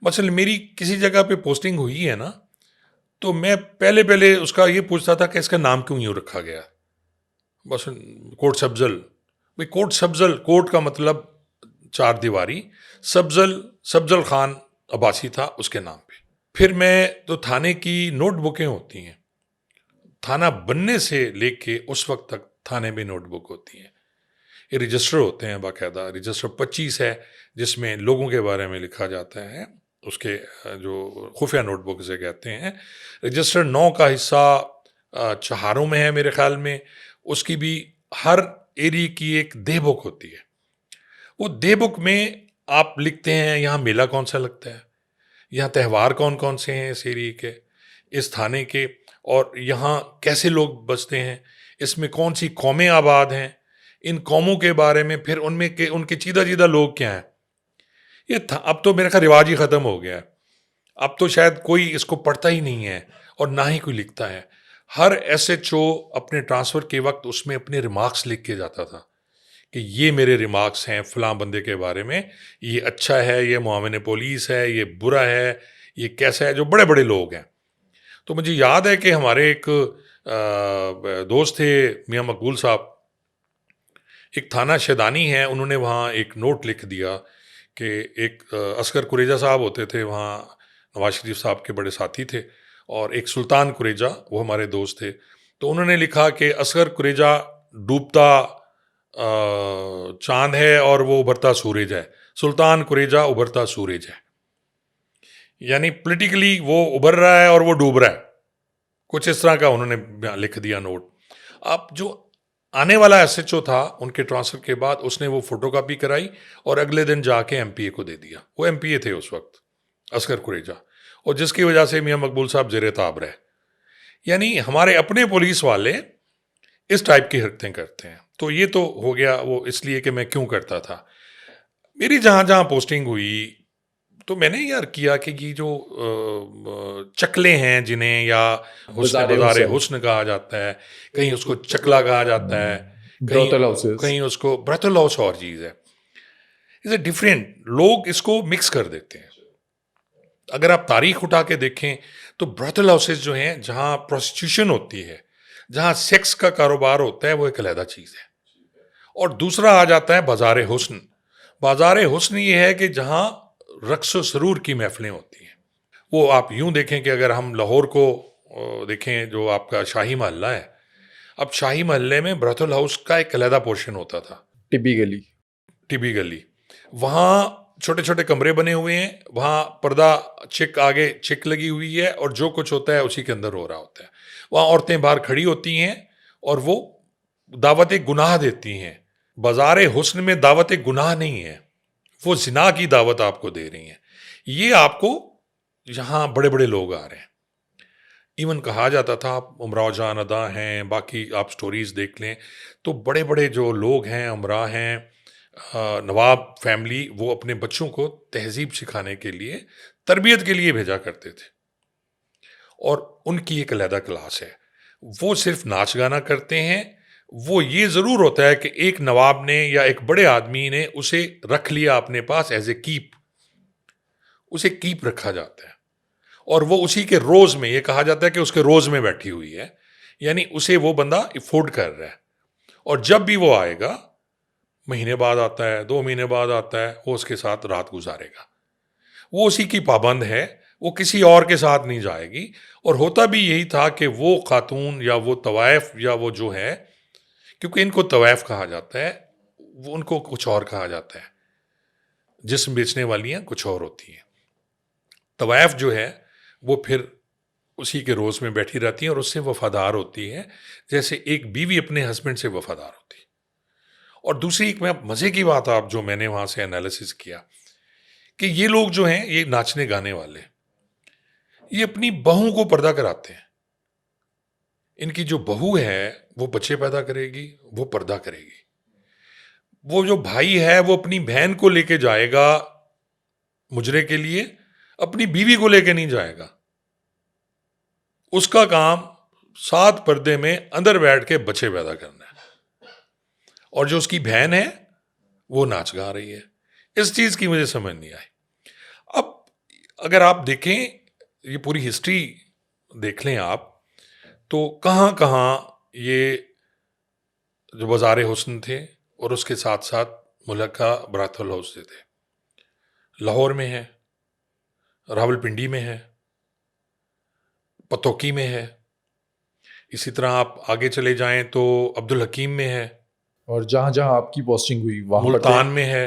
S2: मसलन मेरी किसी जगह पे पोस्टिंग हुई है ना, तो मैं पहले पहले उसका ये पूछता था कि इसका नाम क्यों यूँ रखा गया। बस कोट सब्जल, भाई कोट सब्जल, कोट का मतलब चार दीवारी, सब्जल सब्जल खान अब्बासी था उसके नाम पे। फिर मैं तो थाने की नोटबुकें होती हैं, थाना बनने से लेके उस वक्त तक थाने में नोटबुक होती हैं, ये रजिस्टर होते हैं बाकायदा। रजिस्टर 25 है जिसमें लोगों के बारे में लिखा जाता है, उसके जो खुफिया नोटबुक से कहते हैं। रजिस्टर 9 का हिस्सा चहारों में है मेरे ख्याल में, उसकी भी हर एरिया की एक डे बुक होती है। वो डे बुक में आप लिखते हैं यहाँ मेला कौन सा लगता है, यहाँ त्यौहार कौन कौन से हैं इस एरिए के, इस थाने के, और यहाँ कैसे लोग बसते हैं, इसमें कौन सी कौमें आबाद हैं, इन कौमों के बारे में, फिर उनमें के उनके चीदा चीदा लोग क्या हैं। अब तो मेरा ख्याल रिवाज ही ख़त्म हो गया है। अब तो शायद कोई इसको पढ़ता ही नहीं है और ना ही कोई लिखता है। हर एसएचओ अपने ट्रांसफ़र के वक्त उसमें अपने रिमार्क्स लिख के जाता था कि ये मेरे रिमार्क्स हैं फ़लाँ बंदे के बारे में, ये अच्छा है, ये मुआविन पुलिस है, ये बुरा है, ये कैसा है, जो बड़े बड़े लोग हैं। तो मुझे याद है कि हमारे एक दोस्त थे मियाँ मकबूल साहब, एक थाना शैदानी है, उन्होंने वहाँ एक नोट लिख दिया कि एक असगर कुरेजा साहब होते थे वहाँ, नवाज शरीफ साहब के बड़े साथी थे, और एक सुल्तान कुरेजा वो हमारे दोस्त थे। तो उन्होंने लिखा कि असगर कुरेजा डूबता चांद है और वो उभरता सूरज है, सुल्तान कुरेजा उभरता सूरज है। यानी पॉलिटिकली वो उभर रहा है और वो डूब रहा है, कुछ इस तरह का उन्होंने लिख दिया नोट। अब जो आने वाला एसएचओ था उनके ट्रांसफ़र के बाद, उसने वो फोटोकॉपी कराई और अगले दिन जाके एमपीए को दे दिया। वो एमपीए थे उस वक्त, असगर कुरेजा, और जिसकी वजह से मियाँ मकबूल साहब ज़ेरे ताब रहे। यानी हमारे अपने पुलिस वाले इस टाइप की हरकतें करते हैं। तो ये तो हो गया वो इसलिए कि मैं क्यों करता था। मेरी जहाँ जहाँ पोस्टिंग हुई तो मैंने यार किया कि ये जो चकले हैं जिन्हें, या बाज़ारे हुस्न कहा जाता है, कहीं उसको चकला कहा जाता है, कहीं
S1: ब्रोथल हाउसेस,
S2: कहीं उसको ब्रोथल हाउस और चीज़ है। इज़ डिफरेंट, लोग इसको मिक्स कर देते हैं। अगर आप तारीख उठा के देखें तो ब्रोथल हाउसेस जो हैं, जहाँ प्रोस्टिट्यूशन होती है, जहाँ सेक्स का कारोबार होता है, वो एक अलहदा चीज़ है। और दूसरा आ जाता है बाज़ार हुस्न। बाज़ार हुस्न ये है कि जहाँ रक्स व सरूर की महफ़िलें होती हैं। वो आप यूँ देखें कि अगर हम लाहौर को देखें, जो आपका शाही महल्ला है, अब शाही महल्ले में ब्रोथल हाउस का एक अलहदा पोर्शन होता था, टिबी गली। वहाँ छोटे छोटे कमरे बने हुए हैं, वहाँ पर्दा चिक आगे चिक लगी हुई है, और जो कुछ होता है उसी के अंदर हो रहा होता है। वहाँ औरतें बाहर खड़ी होती हैं और वो दावत गुनाह देती हैं। बाज़ार हुस्न में दावत गुनाह नहीं है, वो जिना की दावत आपको दे रही हैं। ये आपको यहाँ बड़े बड़े लोग आ रहे हैं। इवन कहा जाता था, आप उमराव जान अदा हैं, बाकी आप स्टोरीज़ देख लें तो बड़े बड़े जो लोग हैं, उमरा हैं, नवाब फैमिली, वो अपने बच्चों को तहजीब सिखाने के लिए, तरबियत के लिए भेजा करते थे। और उनकी एक अलहदा क्लास है, वो सिर्फ नाच गाना करते हैं। वो ये ज़रूर होता है कि एक नवाब ने या एक बड़े आदमी ने उसे रख लिया अपने पास एज ए कीप, उसे कीप रखा जाता है, और वो उसी के रोज़ में, ये कहा जाता है कि उसके रोज़ में बैठी हुई है, यानी उसे वो बंदा अफोर्ड कर रहा है। और जब भी वो आएगा, महीने बाद आता है, 2 महीने बाद आता है, वो उसके साथ रात गुजारेगा। वो उसी की पाबंद है, वो किसी और के साथ नहीं जाएगी। और होता भी यही था कि वो खातून या वो तवाइफ या वो जो है, क्योंकि इनको तवाइफ कहा जाता है, वो उनको कुछ और कहा जाता है, जिस्म बेचने वाली हैं कुछ और होती हैं। तवाइफ जो है वो फिर उसी के रोज़ में बैठी रहती हैं और उससे वफादार होती है, जैसे एक बीवी अपने हस्बैंड से वफादार होती है। और दूसरी एक मैं मज़े की बात, आप जो मैंने वहाँ से एनालिसिस किया, कि ये लोग जो हैं, ये नाचने गाने वाले, ये अपनी बहू को पर्दा कराते हैं। इनकी जो बहू है वो बच्चे पैदा करेगी, वो पर्दा करेगी। वो जो भाई है वो अपनी बहन को लेके जाएगा मुजरे के लिए, अपनी बीवी को लेके नहीं जाएगा। उसका काम 7 पर्दे में अंदर बैठ के बच्चे पैदा करना है, और जो उसकी बहन है वो नाच गा रही है। इस चीज़ की मुझे समझ नहीं आई। अब अगर आप देखें, ये पूरी हिस्ट्री देख लें आप, तो कहाँ कहाँ ये जो बाज़ार हुस्न थे और उसके साथ साथ मुलक्का ब्राथल हाउस थे। लाहौर में है, रावलपिंडी में है, पतौकी में है, इसी तरह आप आगे चले जाएं तो अब्दुल हकीम में है,
S1: और जहाँ जहाँ आपकी पोस्टिंग हुई वहाँ पर
S2: मुल्तान में है,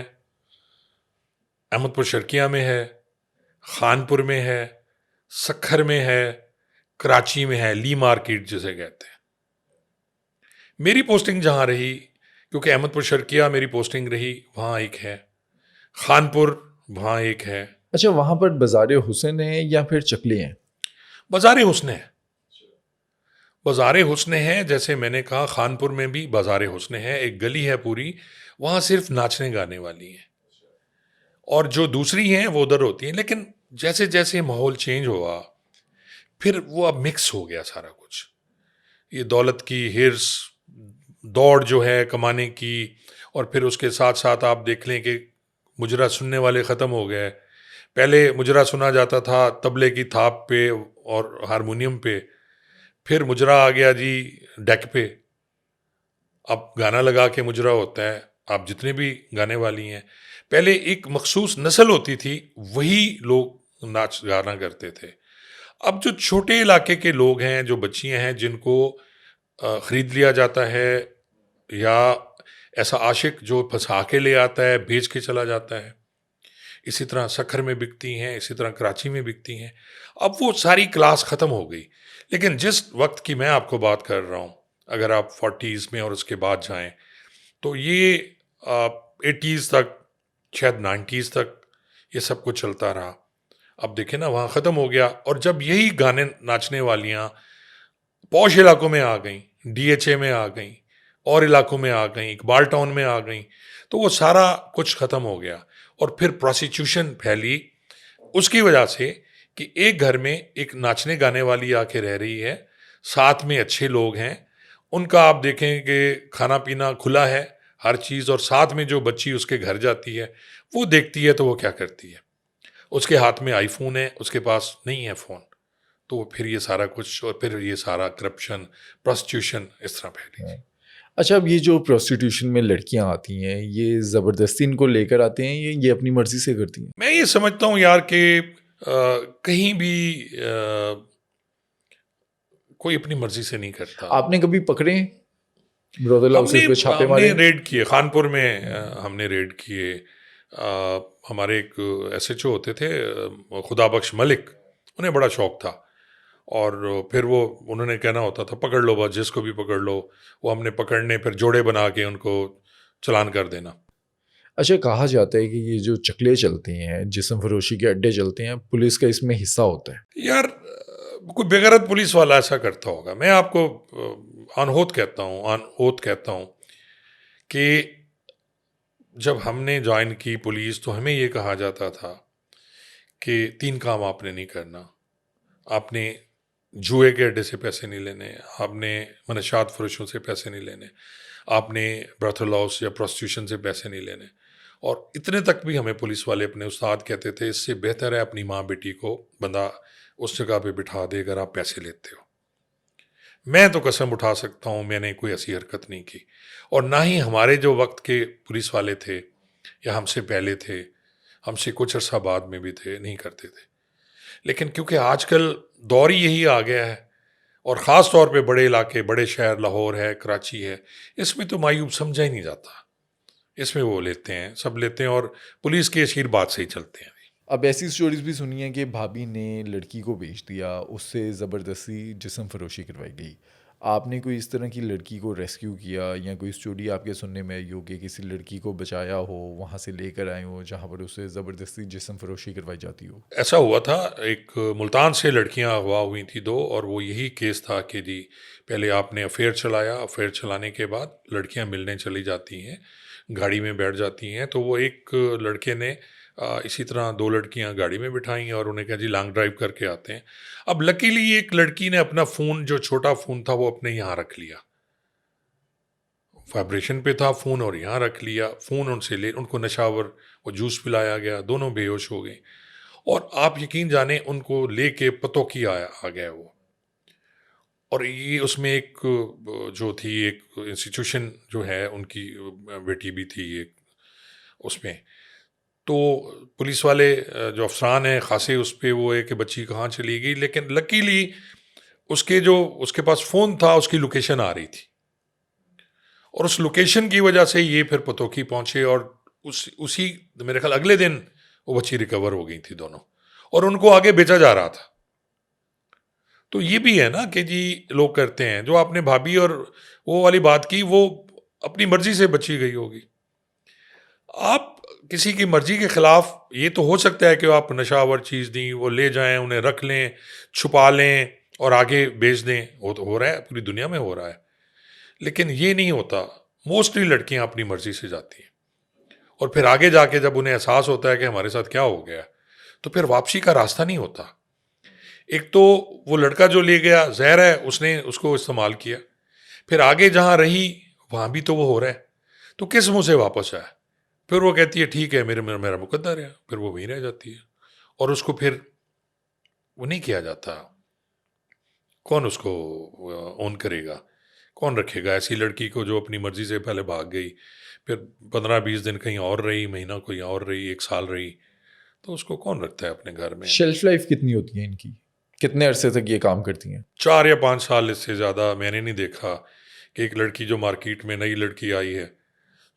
S2: अहमदपुर शर्किया में है, खानपुर में है, सखर में है, कराची में है, ली मार्केट जिसे कहते हैं। मेरी पोस्टिंग जहाँ रही, क्योंकि अहमदपुर शर्किया मेरी पोस्टिंग रही, वहाँ एक है, खानपुर वहाँ एक है।
S1: अच्छा, वहाँ पर बाज़ार हुसैन है या फिर चकले हैं?
S2: बाज़ार हुस्न है, बाज़ार हुस्न है, जैसे मैंने कहा खानपुर में भी बाज़ार हुस्न है, एक गली है पूरी, वहाँ सिर्फ नाचने गाने वाली हैं, और जो दूसरी हैं वो उधर होती हैं। लेकिन जैसे जैसे माहौल चेंज हुआ, फिर वो अब मिक्स हो गया सारा कुछ। ये दौलत की हिर्स, दौड़ जो है कमाने की, और फिर उसके साथ साथ आप देख लें कि मुजरा सुनने वाले ख़त्म हो गए। पहले मुजरा सुना जाता था तबले की थाप पे और हारमोनियम पे, फिर मुजरा आ गया जी डेक पे। अब गाना लगा के मुजरा होता है, आप जितने भी गाने वाली हैं। पहले एक मखसूस नस्ल होती थी, वही लोग नाच गाना करते थे। अब जो छोटे इलाके के लोग हैं, जो बच्चियां हैं जिनको खरीद लिया जाता है, या ऐसा आशिक जो फंसा के ले आता है, बेच के चला जाता है, इसी तरह सखर में बिकती हैं, इसी तरह कराची में बिकती हैं। अब वो सारी क्लास ख़त्म हो गई। लेकिन जिस वक्त की मैं आपको बात कर रहा हूँ, अगर आप 40s में और उसके बाद जाएं, तो ये 80s तक, शायद 90s तक ये सब कुछ चलता रहा। अब देखें ना, वहाँ ख़त्म हो गया। और जब यही गाने नाचने वालियाँ पॉश इलाकों में आ गई, डीएचए में आ गई, और इलाकों में आ गई, इकबाल टाउन में आ गई, तो वो सारा कुछ ख़त्म हो गया। और फिर प्रोस्टिट्यूशन फैली उसकी वजह से कि एक घर में एक नाचने गाने वाली आके रह रही है, साथ में अच्छे लोग हैं, उनका आप देखें कि खाना पीना खुला है, हर चीज़, और साथ में जो बच्ची उसके घर जाती है, वो देखती है तो वो क्या करती है, उसके हाथ में आईफोन है, उसके पास नहीं है फ़ोन। तो फिर ये सारा कुछ, और फिर ये सारा करप्शन, प्रोस्टिट्यूशन इस तरह फैली थी।
S1: अच्छा, अब ये जो प्रोस्टिट्यूशन में लड़कियाँ आती हैं, ये ज़बरदस्ती इनको लेकर आते हैं या ये अपनी मर्ज़ी से करती हैं?
S2: मैं ये समझता हूँ यार कि कहीं भी कोई अपनी मर्जी से नहीं करता।
S1: आपने कभी पकड़े हैं? ब्रोथल
S2: हमने
S1: हाउसेस पे छापे मारे
S2: हमने
S1: हैं?
S2: रेड किए खानपुर में, हमने रेड किए। हमारे एक एसएचओ होते थे, खुदाबख्श मलिक, उन्हें बड़ा शौक था, और फिर वो उन्होंने कहना होता था पकड़ लो बस, जिसको भी पकड़ लो। वो हमने पकड़ने, फिर जोड़े बना के उनको चालान कर देना।
S1: अच्छा, कहा जाता है कि ये जो चकले चलते हैं, जिस्म फरोशी के अड्डे चलते हैं, पुलिस का इसमें हिस्सा होता है।
S2: यार कोई बेगैरत पुलिस वाला ऐसा करता होगा। मैं आपको अनहोत कहता हूँ, अनहोत कहता हूँ कि जब हमने ज्वाइन की पुलिस, तो हमें ये कहा जाता था कि 3 काम आपने नहीं करना। आपने जुए के अड्डे से पैसे नहीं लेने, आपने मनशात फरोशों से पैसे नहीं लेने, आपने ब्रथल हाउस या प्रोस्टिट्यूशन से पैसे नहीं लेने। और इतने तक भी हमें पुलिस वाले, अपने उस्ताद, कहते थे इससे बेहतर है अपनी माँ बेटी को बंदा उस जगह पे बिठा दे अगर आप पैसे लेते हो। मैं तो कसम उठा सकता हूँ, मैंने कोई ऐसी हरकत नहीं की, और ना ही हमारे जो वक्त के पुलिस वाले थे या हमसे पहले थे, हमसे कुछ अर्सा बाद में भी थे, नहीं करते थे। लेकिन क्योंकि आजकल दौर ही यही आ गया है, और ख़ास तौर पे बड़े इलाके, बड़े शहर, लाहौर है, कराची है, इसमें तो मायूब समझा ही नहीं जाता। इसमें वो लेते हैं, सब लेते हैं, और पुलिस के आशीर्वाद से ही चलते हैं।
S1: अब ऐसी स्टोरीज भी सुनी है कि भाभी ने लड़की को बेच दिया, उससे ज़बरदस्ती जिस्म फरोशी करवाई गई। आपने कोई इस तरह की लड़की को रेस्क्यू किया या कोई स्टोरी आपके सुनने में आई हो कि किसी लड़की को बचाया हो, वहाँ से लेकर आए हो जहाँ पर उसे ज़बरदस्ती जिस्म फरोशी करवाई जाती हो?
S2: ऐसा हुआ था, एक मुल्तान से लड़कियां अगवा हुई थी 2, और वो यही केस था कि जी पहले आपने अफेयर चलाया, अफेयर चलाने के बाद लड़कियां मिलने चली जाती हैं, गाड़ी में बैठ जाती हैं। तो वो एक लड़के ने इसी तरह 2 लड़कियां गाड़ी में बिठाई, और उन्हें कहा जी लॉन्ग ड्राइव करके आते हैं। अब लकीली एक लड़की ने अपना फ़ोन, जो छोटा फ़ोन था, वो अपने यहाँ रख लिया, वाइब्रेशन पे था फ़ोन, और यहाँ रख लिया फ़ोन। उनसे ले, उनको नशावर वो जूस पिलाया गया, दोनों बेहोश हो गए, और आप यकीन जाने उनको लेके पतों की आया आ गया वो। और ये उसमें एक जो थी एक इंस्टीट्यूशन जो है उनकी, बेटी भी थी एक उसमें। तो पुलिस वाले जो अफसरान हैं खासे उस पे वो है कि बच्ची कहाँ चली गई, लेकिन लकीली उसके पास फ़ोन था, उसकी लोकेशन आ रही थी, और उस लोकेशन की वजह से ये फिर पतोकी पहुंचे, और उसी मेरे ख्याल अगले दिन वो बच्ची रिकवर हो गई थी दोनों, और उनको आगे बेचा जा रहा था। तो ये भी है ना कि जी लोग करते हैं। जो आपने भाभी और वो वाली बात की, वो अपनी मर्जी से बची गई होगी। आप किसी की मर्जी के खिलाफ ये तो हो सकता है कि आप नशावर चीज़ दी, वो ले जाएं, उन्हें रख लें, छुपा लें और आगे बेच दें। वो तो हो रहा है, पूरी दुनिया में हो रहा है। लेकिन ये नहीं होता। मोस्टली लड़कियां अपनी मर्जी से जाती हैं और फिर आगे जाके जब उन्हें एहसास होता है कि हमारे साथ क्या हो गया, तो फिर वापसी का रास्ता नहीं होता। एक तो वो लड़का जो ले गया जहर है, उसने उसको इस्तेमाल किया, फिर आगे जहाँ रही वहाँ भी तो वो हो रहा है, तो किस मुंह से वापस आए? फिर वो कहती है ठीक है, मेरे मेरा मेरा मुकद्दर है, फिर वो वहीं रह जाती है और उसको फिर वो नहीं किया जाता। कौन उसको ऑन करेगा? कौन रखेगा ऐसी लड़की को जो अपनी मर्जी से पहले भाग गई, फिर 15-20 दिन कहीं और रही, महीना कोई और रही, 1 साल रही, तो उसको कौन रखता है अपने घर में?
S1: शेल्फ लाइफ कितनी होती है इनकी? कितने अरसे तक ये काम करती हैं?
S2: 4 या 5 साल, इससे ज़्यादा मैंने नहीं देखा कि एक लड़की जो मार्केट में नई लड़की आई है,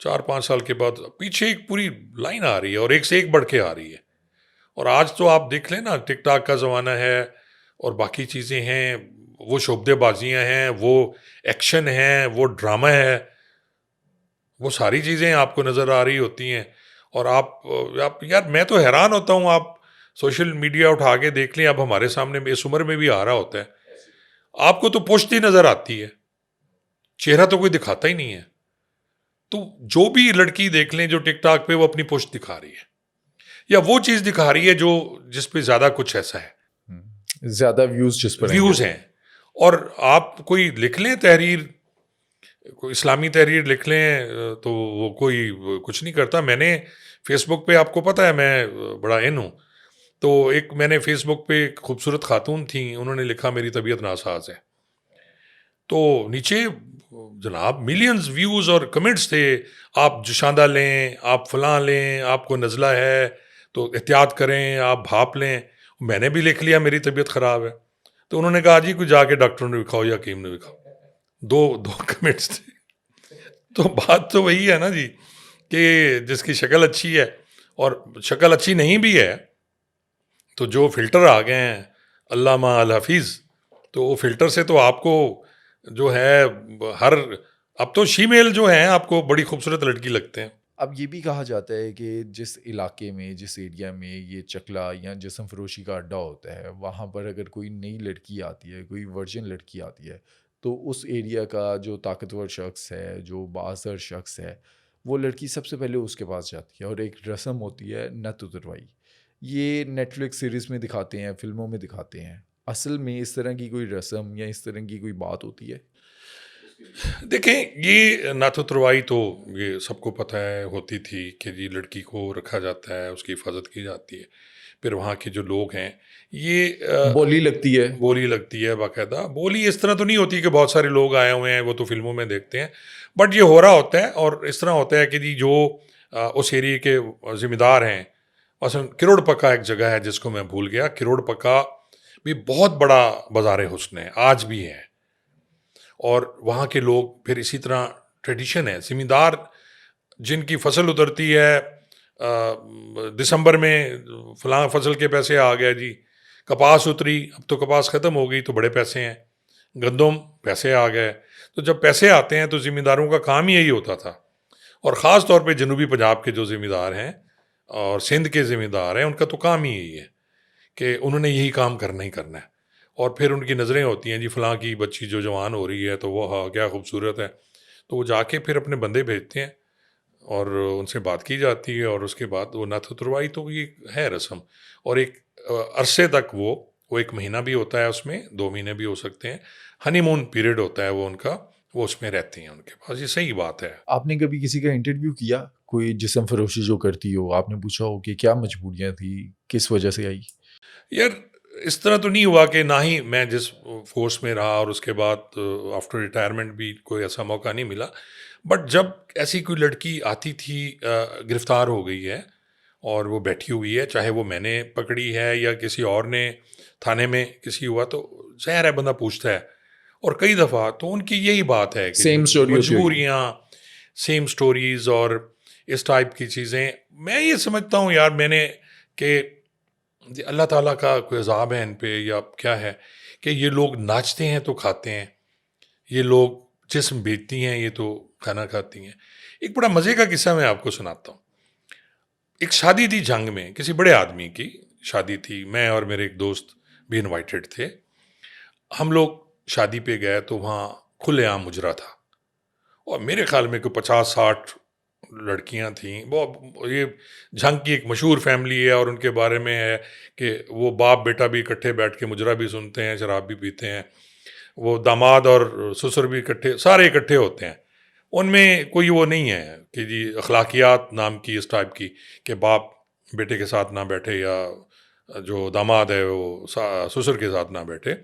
S2: 4-5 साल के बाद पीछे एक पूरी लाइन आ रही है और एक से एक बढ़ के आ रही है। और आज तो आप देख लें ना, टिकटॉक का ज़माना है और बाकी चीज़ें हैं, वो शोबदेबाजियाँ हैं, वो एक्शन है, वो ड्रामा है, वो सारी चीज़ें आपको नज़र आ रही होती हैं। और आप यार, मैं तो हैरान होता हूँ। आप सोशल मीडिया उठा के देख लें, अब हमारे सामने इस उम्र में भी आ रहा होता है, आपको तो पुश्त ही नज़र आती है, चेहरा तो कोई दिखाता ही नहीं है। तो जो भी लड़की देख लें जो टिकटॉक पे, वो अपनी पुश्त दिखा रही है या वो चीज़ दिखा रही है जो जिस पे ज़्यादा कुछ ऐसा है,
S1: ज़्यादा व्यूज़ जिस पर
S2: व्यूज़ हैं। और आप कोई लिख लें तहरीर, कोई इस्लामी तहरीर लिख लें, तो वो कोई कुछ नहीं करता। मैंने फेसबुक पे, आपको पता है मैं बड़ा इन हूँ, तो एक मैंने फेसबुक पे एक खूबसूरत खातून थी, उन्होंने लिखा मेरी तबीयत नासाज है, तो नीचे जनाब मिलियंस व्यूज़ और कमेंट्स थे, आप जुशांदा लें, आप फलां लें, आपको नज़ला है तो एहतियात करें, आप भाप लें। मैंने भी लिख लिया मेरी तबीयत ख़राब है, तो उन्होंने कहा जी कुछ जाके डॉक्टर ने दिखाओ या हकीम ने दिखाओ। दो दो कमेंट्स थे। तो बात तो वही है ना जी, कि जिसकी शक्ल अच्छी है, और शक्ल अच्छी नहीं भी है तो जो फ़िल्टर आ गए हैं, अल्लामा अल हफ़ीज़, तो वो फ़िल्टर से तो आपको जो है हर, अब तो शीमेल जो हैं आपको बड़ी खूबसूरत लड़की लगते हैं।
S1: अब ये भी कहा जाता है कि जिस इलाके में, जिस एरिया में ये चकला या जिस्म फरोशी का अड्डा होता है, वहाँ पर अगर कोई नई लड़की आती है, कोई वर्जिन लड़की आती है, तो उस एरिया का जो ताकतवर शख्स है, जो बाअसर शख्स है, वो लड़की सबसे पहले उसके पास जाती है और एक रस्म होती है नत उतरवाई। ये नेटफ्लिक्स सीरीज़ में दिखाते हैं, फ़िल्मों में दिखाते हैं। असल में इस तरह की कोई रस्म या इस तरह की कोई बात होती है?
S2: देखें, ये नातुतरवाई तो ये सबको पता है होती थी कि जी लड़की को रखा जाता है, उसकी हिफाजत की जाती है। फिर वहाँ के जो लोग हैं, ये
S1: बोली लगती है।
S2: बोली लगती है बाकायदा। बोली इस तरह तो नहीं होती कि बहुत सारे लोग आए हुए हैं, वो तो फिल्मों में देखते हैं, बट ये हो रहा होता है। और इस तरह होता है कि जी जो उस एरिए के ज़िम्मेदार हैं, मसलन किरोड़ पक्का एक जगह है जिसको मैं भूल गया, किरोड़ पक्का भी बहुत बड़ा बाज़ार हुस्न है, आज भी है। और वहाँ के लोग फिर इसी तरह, ट्रेडिशन है, ज़मींदार जिनकी फसल उतरती है दिसंबर में, फलां फसल के पैसे आ गए जी, कपास उतरी, अब तो कपास ख़त्म हो गई तो बड़े पैसे हैं, गंदम पैसे आ गए। तो जब पैसे आते हैं तो ज़मींदारों का काम ही यही होता था। और ख़ास तौर पे जनूबी पंजाब के जो ज़मींदार हैं और सिंध के ज़मींदार हैं, उनका तो काम ही यही है कि उन्होंने यही काम करना ही करना है। और फिर उनकी नज़रें होती हैं जी फलां की बच्ची जो जवान हो रही है तो वो हाँ क्या खूबसूरत है, तो वो जाके फिर अपने बंदे भेजते हैं और उनसे बात की जाती है और उसके बाद वो नथ उतरवाई, तो ये है रस्म। और एक अरसे तक वो 1 महीना भी होता है, उसमें 2 महीने भी हो सकते हैं, हनीमून पीरियड होता है वो उनका, वो उसमें रहती हैं उनके पास। ये सही बात है।
S1: आपने कभी किसी का इंटरव्यू किया? कोई जिस्म फरोशी जो करती हो, आपने पूछा हो कि क्या मजबूरियाँ थी, किस वजह से आई?
S2: यार, इस तरह तो नहीं हुआ कि ना ही मैं जिस फोर्स में रहा और उसके बाद आफ्टर रिटायरमेंट भी कोई ऐसा मौका नहीं मिला, बट जब ऐसी कोई लड़की आती थी, गिरफ्तार हो गई है और वो बैठी हुई है, चाहे वो मैंने पकड़ी है या किसी और ने थाने में किसी हुआ, तो ज़ाहिर है बंदा पूछता है। और कई दफ़ा तो उनकी यही बात है कि
S1: सेम स्टोरी होती होगी।
S2: मजबूरियाँ, सेम स्टोरीज़ और इस टाइप की चीज़ें। मैं ये समझता हूँ यार, मैंने कि जी अल्लाह ताला का कोई अज़ाब है इन पे या क्या है, कि ये लोग नाचते हैं तो खाते हैं, ये लोग जिस्म बेचती हैं ये तो खाना खाती हैं। एक बड़ा मज़े का किस्सा मैं आपको सुनाता हूँ। एक शादी थी जंग में, किसी बड़े आदमी की शादी थी, मैं और मेरे एक दोस्त भी इनवाइटेड थे। हम लोग शादी पे गए तो वहाँ खुलेआम मुजरा था, और मेरे ख्याल में कोई 50-60 लड़कियां थीं। वो ये झंग की एक मशहूर फैमिली है, और उनके बारे में है कि वो बाप बेटा भी इकट्ठे बैठ के मुजरा भी सुनते हैं, शराब भी पीते हैं। वो दामाद और ससुर भी इकट्ठे, सारे इकट्ठे होते हैं। उनमें कोई वो नहीं है कि जी अखलाकियात नाम की इस टाइप की, कि बाप बेटे के साथ ना बैठे या जो दामाद है वो ससुर के साथ ना बैठे।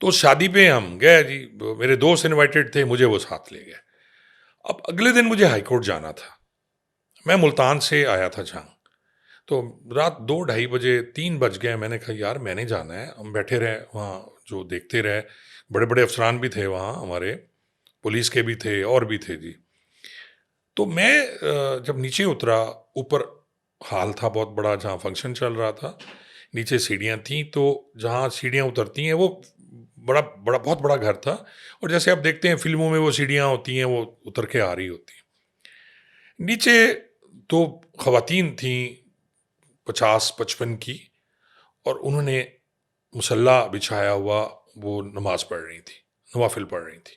S2: तो उस शादी पे हम गए जी, मेरे दोस्त इनवाइटेड थे, मुझे वो साथ ले गए। अब अगले दिन मुझे हाई कोर्ट जाना था। मैं मुल्तान से आया था जंग, तो रात 2-2:30 बजे, 3 बज गए। मैंने कहा यार मैंने जाना है। हम बैठे रहे वहाँ, जो देखते रहे। बड़े बड़े अफसरान भी थे वहाँ हमारे, पुलिस के भी थे और भी थे जी। तो मैं जब नीचे उतरा, ऊपर हॉल था बहुत बड़ा जहाँ फंक्शन चल रहा था, नीचे सीढ़ियाँ थीं। तो जहाँ सीढ़ियाँ उतरती हैं वो बड़ा बड़ा बहुत बड़ा घर था, और जैसे आप देखते हैं फिल्मों में वो सीढ़ियाँ होती हैं, वो उतर के आ रही होती हैं। नीचे दो खवातीन थीं 50-55 की, और उन्होंने मुसल्ला बिछाया हुआ वो नमाज पढ़ रही थी, नवाफिल पढ़ रही थी।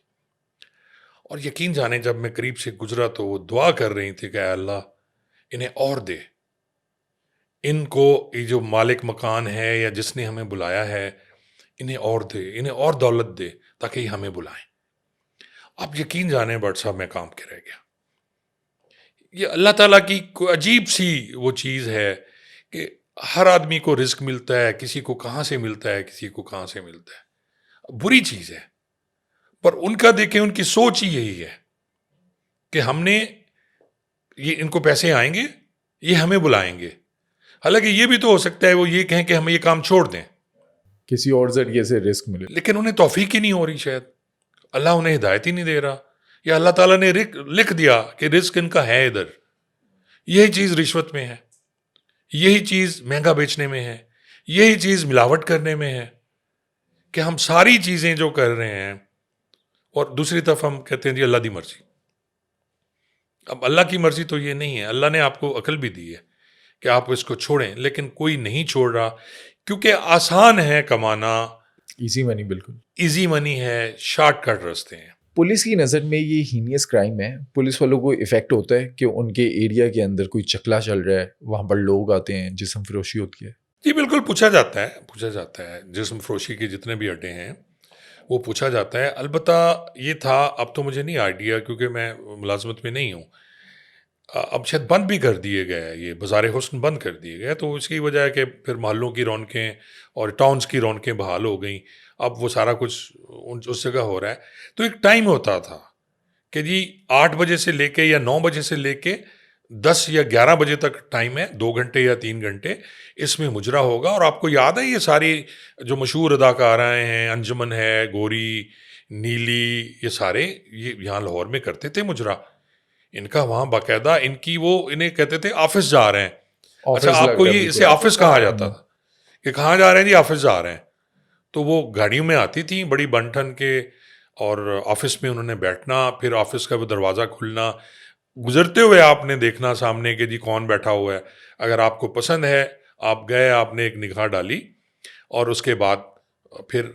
S2: और यकीन जाने जब मैं करीब से गुजरा तो वो दुआ कर रही थी कि ऐ अल्लाह इन्हें और दे, इनको ये जो मालिक मकान है या जिसने हमें बुलाया है, इन्हें और दे, इन्हें और दौलत दे ताकि ये हमें बुलाएं। आप यकीन जाने बट साहब मैं काम के रह गया। ये अल्लाह ताला की कोई अजीब सी वो चीज़ है कि हर आदमी को रिस्क मिलता है, किसी को कहाँ से मिलता है, किसी को कहाँ से मिलता है। बुरी चीज़ है, पर उनका देखें, उनकी सोच ही यही है कि हमने ये, इनको पैसे आएंगे, ये हमें बुलाएंगे। हालांकि ये भी तो हो सकता है वो ये कहें कि हम ये काम छोड़ दें,
S1: किसी और जरिए से रिस्क मिले।
S2: लेकिन उन्हें तौफीक ही नहीं हो रही। शायद अल्लाह उन्हें हिदायत ही नहीं दे रहा, या अल्लाह ताला ने लिख दिया कि रिस्क इनका है इधर। यही चीज़ रिश्वत में है, यही चीज़ महंगा बेचने में है, यही चीज़ मिलावट करने में है, कि हम सारी चीज़ें जो कर रहे हैं, और दूसरी तरफ हम कहते हैं जी अल्लाह दी मर्जी। अब अल्लाह की मर्जी तो ये नहीं है। अल्लाह ने आपको अकल भी दी है कि आप इसको छोड़ें, लेकिन कोई नहीं छोड़ रहा, क्योंकि आसान है कमाना,
S1: इजी मनी, बिल्कुल।
S2: इजी मनी है, शॉर्टकट रास्ते हैं।
S1: पुलिस की नज़र में ये हीनियस क्राइम है। पुलिस वालों को इफेक्ट होता है कि उनके एरिया के अंदर कोई चकला चल रहा है, वहाँ पर लोग आते हैं, जिस्म फरोशी होती है।
S2: जी बिल्कुल, पूछा जाता है, पूछा जाता है। जिस्म फरोशी के जितने भी अड्डे हैं वो पूछा जाता है। अलबत्ता ये था, अब तो मुझे नहीं आइडिया क्योंकि मैं मुलाजमत में नहीं हूँ। अब शायद बंद भी कर दिए गए हैं, ये बाज़ार हुस्न बंद कर दिए गए, तो इसकी वजह है कि फिर मोहल्लों की रौनकें और टाउन्स की रौनकें बहाल हो गई। अब वो सारा कुछ उस जगह हो रहा है। तो एक टाइम होता था कि जी 8 बजे से लेके या 9 बजे से लेके 10 या 11 बजे तक टाइम है, 2 घंटे या 3 घंटे इसमें मुजरा होगा। और आपको याद है ये सारी जो मशहूर अदाकाराएँ हैं, अंजुमन है, गोरी, नीली, ये सारे ये यहाँ लाहौर में करते थे मुजरा। इनका वहाँ बाकायदा इनकी वो, इन्हें कहते थे ऑफिस जा रहे हैं। अच्छा,
S1: ऑफिस लग
S2: आपको
S1: रहा है,
S2: ये इसे
S1: बिल्कुल।
S2: ऑफिस कहा जाता था कि कहाँ जा रहे हैं जी, ऑफिस जा रहे हैं। तो वो गाड़ियों में आती थी बड़ी बन-ठन के, और ऑफिस में उन्होंने बैठना, फिर ऑफिस का वो दरवाज़ा खुलना, गुजरते हुए आपने देखना सामने कि जी कौन बैठा हुआ है। अगर आपको पसंद है, आप गए, आपने एक निगाह डाली, और उसके बाद फिर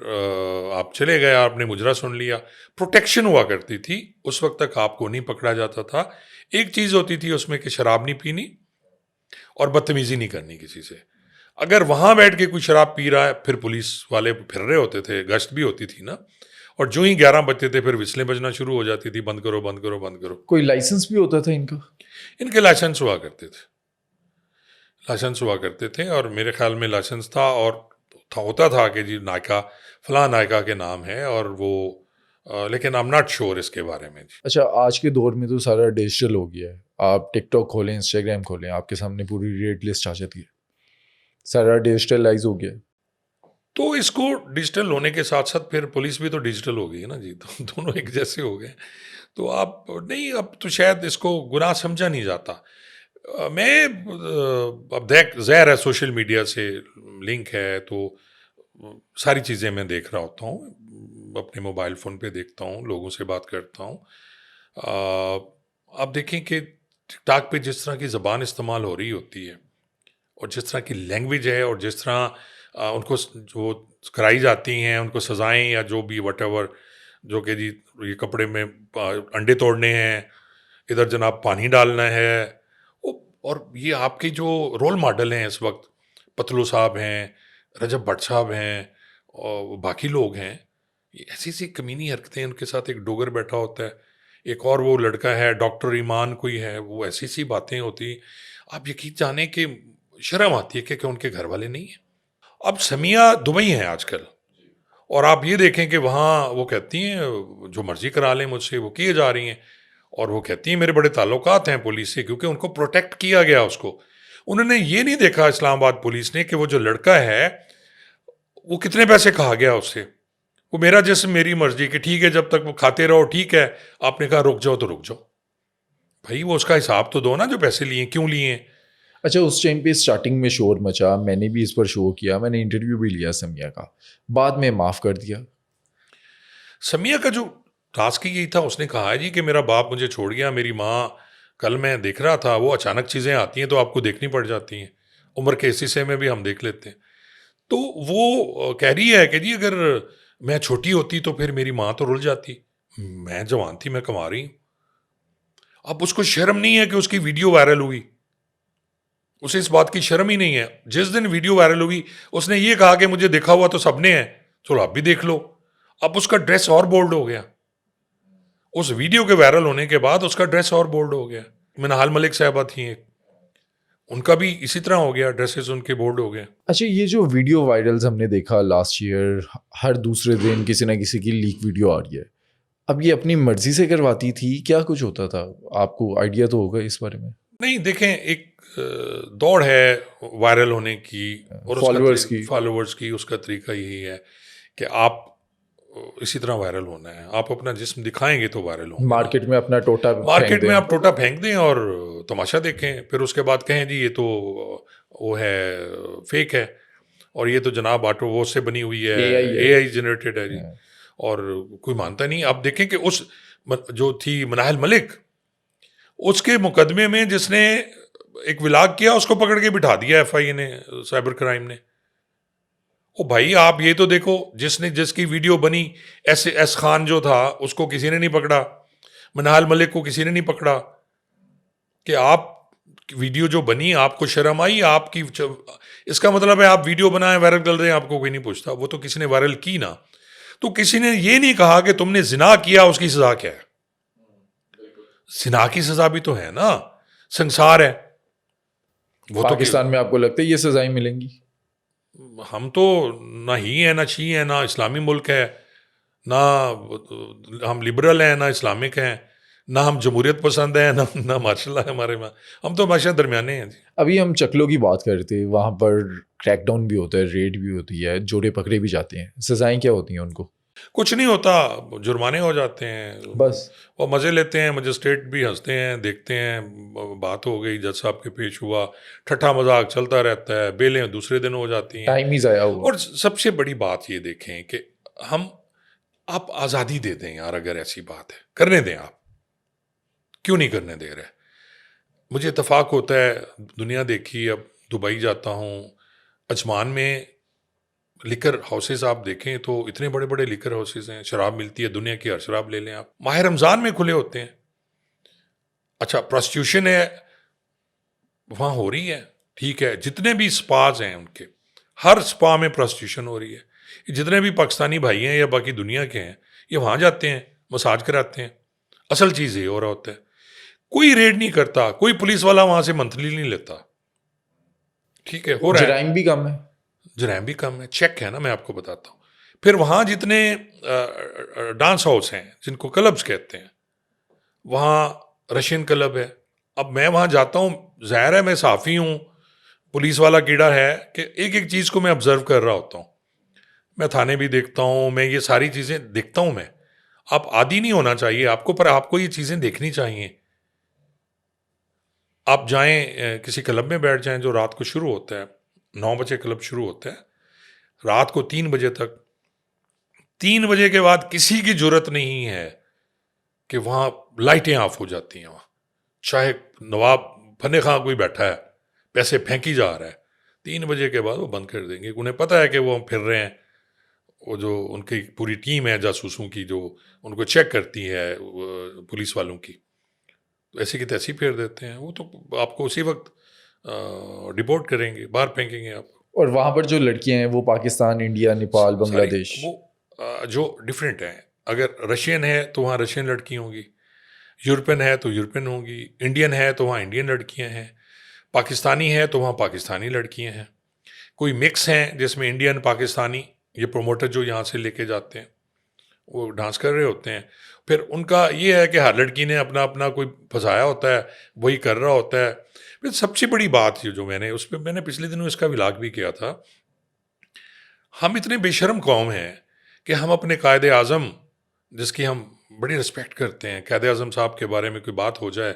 S2: आप चले गए, आपने मुजरा सुन लिया। प्रोटेक्शन हुआ करती थी, उस वक्त तक आपको नहीं पकड़ा जाता था। एक चीज़ होती थी उसमें कि शराब नहीं पीनी और बदतमीज़ी नहीं करनी किसी से। अगर वहाँ बैठ के कोई शराब पी रहा है, फिर पुलिस वाले फिर रहे होते थे, गश्त भी होती थी ना, और जो ही 11 बजते थे फिर विस्लें बजना शुरू हो जाती थी, बंद करो बंद करो बंद करो।
S1: कोई लाइसेंस भी होता था इनका?
S2: इनके लाइसेंस हुआ करते थे, लाइसेंस हुआ करते थे, और मेरे ख्याल में लाइसेंस था, और होता था कि जी नायका, फलां नायका के नाम है, और वो लेकिन आई एम नॉट श्योर इसके बारे में जी।
S1: अच्छा, आज के दौर में तो सारा डिजिटल हो गया है। आप टिकटॉक खोलें, इंस्टाग्राम खोलें, आपके सामने पूरी रेट लिस्ट आ जाती है। सारा डिजिटलाइज हो गया है।
S2: तो इसको डिजिटल होने के साथ साथ फिर पुलिस भी तो डिजिटल हो गई है ना जी, तो दोनों एक जैसे हो गए। तो आप नहीं, अब तो शायद इसको गुनाह समझा नहीं जाता। मैं अब देख, ज़ाहिर है सोशल मीडिया से लिंक है, तो सारी चीज़ें मैं देख रहा होता हूँ, अपने मोबाइल फ़ोन पे देखता हूँ, लोगों से बात करता हूँ। आप देखें कि टिकटॉक पे जिस तरह की ज़बान इस्तेमाल हो रही होती है और जिस तरह की लैंग्वेज है और जिस तरह उनको जो कराई जाती हैं उनको सज़ाएं या जो भी वटेवर, जो कि जी ये कपड़े में अंडे तोड़ने हैं, इधर जनाब पानी डालना है। और ये आपके जो रोल मॉडल हैं इस वक्त, पतलू साहब हैं, रजब भट्ट साहब हैं और बाकी लोग हैं, ये ऐसी ऐसी कमीनी हरकतें, उनके साथ एक डोगर बैठा होता है, एक और वो लड़का है डॉक्टर ईमान कोई है, वो ऐसी सी बातें होती, आप यकीन जाने कि शर्म आती है कि उनके घर वाले नहीं हैं। अब समिया दुबई हैं आजकल, और आप ये देखें कि वहाँ वो कहती हैं जो मर्जी करा लें मुझसे, वो किए जा रही हैं। और वो कहती हैं मेरे बड़े ताल्लुकात हैं पुलिस से, क्योंकि उनको प्रोटेक्ट किया गया उसको। उन्होंने ये नहीं देखा इस्लामाबाद पुलिस ने कि वो जो लड़का है वो कितने पैसे खा गया उससे। वो मेरा जिस्म मेरी मर्जी, कि ठीक है जब तक वो खाते रहो ठीक है, आपने कहा रुक जाओ तो रुक जाओ। भाई वो उसका हिसाब तो दो ना, जो पैसे लिए क्यों लिए।
S1: अच्छा, उस टाइम पे स्टार्टिंग में शोर मचा, मैंने भी इस पर शो किया, मैंने इंटरव्यू भी लिया समिया का, बाद में माफ़ कर दिया।
S2: समिया का जो टास्क ही यही था, उसने कहा है जी कि मेरा बाप मुझे छोड़ गया, मेरी माँ, कल मैं देख रहा था, वो अचानक चीज़ें आती हैं तो आपको देखनी पड़ जाती हैं, उम्र के इस हिस्से में भी हम देख लेते हैं। तो वो कह रही है कि जी अगर मैं छोटी होती तो फिर मेरी माँ तो रुल जाती, मैं जवान थी, मैं कमा रही हूँ। अब उसको शर्म नहीं है कि उसकी वीडियो वायरल हुई, उसे इस बात की शर्म ही नहीं है। जिस दिन वीडियो वायरल हुई उसने ये कहा कि मुझे देखा हुआ तो सबने है, चलो आप भी देख लो। अब उसका ड्रेस और बोल्ड हो गया, उस वीडियो के वायरल होने के बाद उसका ड्रेस और बोल्ड हो गया। मिनाल मलिक साहबा थी एक, उनका भी इसी तरह हो गया, ड्रेसेस उनके बोल्ड हो गए।
S1: अच्छा, ये जो वीडियो वायरल्स हमने देखा लास्ट ईयर, हर दूसरे दिन किसी ना किसी की लीक वीडियो आ रही है, अब ये अपनी मर्जी से करवाती थी, क्या कुछ होता था? आपको आइडिया तो होगा इस बारे में।
S2: नहीं देखें, एक दौड़ है वायरल होने की, और फॉलोअर्स की उसका तरीका यही है कि आप इसी तरह वायरल होना है, आप अपना जिस्म दिखाएंगे तो वायरल होंगे।
S1: मार्केट में अपना टोटा
S2: मार्केट में आप टोटा फेंक दें और तमाशा देखें, फिर उसके बाद कहें जी ये तो वो है, फेक है, और ये तो जनाब ऑटो वो से बनी हुई है, AI जनरेटेड है जी। और कोई मानता नहीं। आप देखें कि उस जो थी मनाहल मलिक, उसके मुकदमे में जिसने एक विलाग किया उसको पकड़ के बिठा दिया FI ने, साइबर क्राइम ने। ओ भाई आप ये तो देखो, जिसकी वीडियो बनी, एस खान जो था उसको किसी ने नहीं पकड़ा, मनाहल मलिक को किसी ने नहीं पकड़ा। कि आप वीडियो जो बनी, आपको शर्म आई, आपकी इसका मतलब है आप वीडियो बनाए वायरल कर रहे हैं, आपको कोई नहीं पूछता। वो तो किसी ने वायरल की ना, तो किसी ने ये नहीं कहा कि तुमने जिना किया उसकी सजा क्या है। जिना की सजा भी तो है ना, संसार है वो।
S1: पाकिस्तान में आपको लगता है ये सजाएं मिलेंगी?
S2: हम तो ना ही है ना छी है, ना इस्लामी मुल्क है, ना हम लिबरल हैं, ना इस्लामिक हैं, ना हम जमहूरियत पसंद हैं, ना माशाल्लाह है हमारे में। हम तो हमेशा दरमियाने हैं जी।
S1: अभी हम चकलों की बात कर रहे थे, वहाँ पर क्रैकडाउन भी होता है, रेड भी होती है, जोड़े पकड़े भी जाते हैं, सजाएं क्या होती हैं उनको?
S2: कुछ नहीं होता, जुर्माने हो जाते हैं
S1: बस।
S2: वो मज़े लेते हैं, मजिस्ट्रेट भी हंसते हैं, देखते हैं बात हो गई, जज साहब के पेश हुआ, ठट्ठा मजाक चलता रहता है, बेलें दूसरे दिन हो जाती हैं,
S1: टाइम ही ज़ाया हुआ।
S2: और सबसे बड़ी बात ये देखें कि हम, आप आज़ादी दे दें यार, अगर ऐसी बात है करने दें, आप क्यों नहीं करने दे रहे। मुझे इत्तेफाक होता है, दुनिया देखी, अब दुबई जाता हूँ, अजमान में लिकर हाउसेस आप देखें तो इतने बड़े बड़े लिकर हाउसेस हैं, शराब मिलती है, दुनिया की हर शराब ले लें आप, माह रमज़ान में खुले होते हैं। अच्छा, प्रोस्टिट्यूशन है वहाँ हो रही है, ठीक है, जितने भी स्पाज हैं उनके, हर स्पा में प्रोस्टिट्यूशन हो रही है। जितने भी पाकिस्तानी भाई हैं या बाकी दुनिया के हैं, ये वहाँ जाते हैं, मसाज कराते हैं। असल चीज़ ये हो रहा होता है, कोई रेड नहीं करता, कोई पुलिस वाला वहाँ से मंथली नहीं लेता, ठीक है, हो रहा है।
S1: जराइम भी कम है,
S2: जराइम भी कम है, चेक है ना, मैं आपको बताता हूँ। फिर वहाँ जितने डांस हाउस हैं, जिनको क्लब्स कहते हैं, वहाँ रशियन क्लब है। अब मैं वहाँ जाता हूँ, ज़ाहिर है मैं साफ़ी हूँ, पुलिस वाला कीड़ा है कि एक एक चीज़ को मैं ऑब्ज़र्व कर रहा होता हूँ। मैं थाने भी देखता हूँ, मैं ये सारी चीज़ें देखता हूँ मैं। आप आदी नहीं होना चाहिए आपको, पर आपको ये चीज़ें देखनी चाहिए। आप जाएं किसी क्लब में बैठ जाएं जो रात को शुरू होता है, 9 बजे क्लब शुरू होता है, रात को 3 बजे तक, 3 बजे के बाद किसी की जरूरत नहीं है कि वहाँ लाइटें ऑफ हो जाती हैं, वहाँ चाहे नवाब फने खां कोई बैठा है, पैसे फेंकी जा रहा है, 3 बजे के बाद वो बंद कर देंगे। उन्हें पता है कि वो फिर रहे हैं, वो जो उनकी पूरी टीम है जासूसों की जो उनको चेक करती है पुलिस वालों की, तो ऐसी की तैसी फेर देते हैं। वो तो आपको उसी वक्त डिपोर्ट करेंगे, बाहर फेंकेंगे आप।
S1: और वहाँ पर जो लड़कियां हैं वो पाकिस्तान, इंडिया, नेपाल,
S2: सारी
S1: बांग्लादेश।
S2: वो जो डिफरेंट हैं, अगर रशियन है तो वहाँ रशियन लड़की होंगी, यूरोपियन है तो यूरोपियन होंगी, इंडियन है तो वहाँ इंडियन लड़कियाँ हैं, पाकिस्तानी है तो वहाँ पाकिस्तानी लड़कियाँ हैं, कोई मिक्स हैं जिसमें इंडियन पाकिस्तानी, ये प्रोमोटर जो यहाँ से लेके जाते हैं वो डांस कर रहे होते हैं। फिर उनका ये है कि हर लड़की ने अपना अपना कोई फंसाया होता है, वही कर रहा होता है। फिर सबसे बड़ी बात ये जो मैंने उस पर मैंने पिछले दिनों इसका विलाग भी किया था, हम इतने बेशर्म कौम हैं कि हम अपने कायदे आज़म, जिसकी हम बड़ी रिस्पेक्ट करते हैं, कायदे आज़म साहब के बारे में कोई बात हो जाए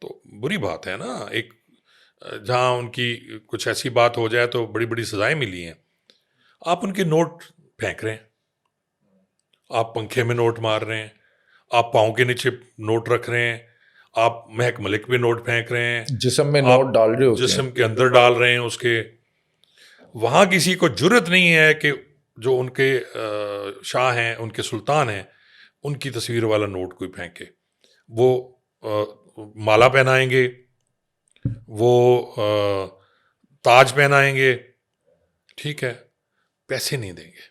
S2: तो बुरी बात है ना। एक जहाँ उनकी कुछ ऐसी बात हो जाए तो बड़ी बड़ी सज़ाएं मिली हैं, आप उनके नोट फेंक रहे हैं, आप पंखे में नोट मार रहे हैं, आप पाँव के नीचे नोट रख रहे हैं, आप महक मलिक पे नोट फेंक रहे हैं,
S1: जिस्म में
S2: आप
S1: नोट डाल रहे होते हैं।
S2: जिस्म के अंदर डाल रहे हैं उसके। वहाँ किसी को जुर्रत नहीं है कि जो उनके शाह हैं, उनके सुल्तान हैं, उनकी तस्वीर वाला नोट कोई फेंके। वो माला पहनाएंगे, वो ताज पहनाएंगे, ठीक है, पैसे नहीं देंगे।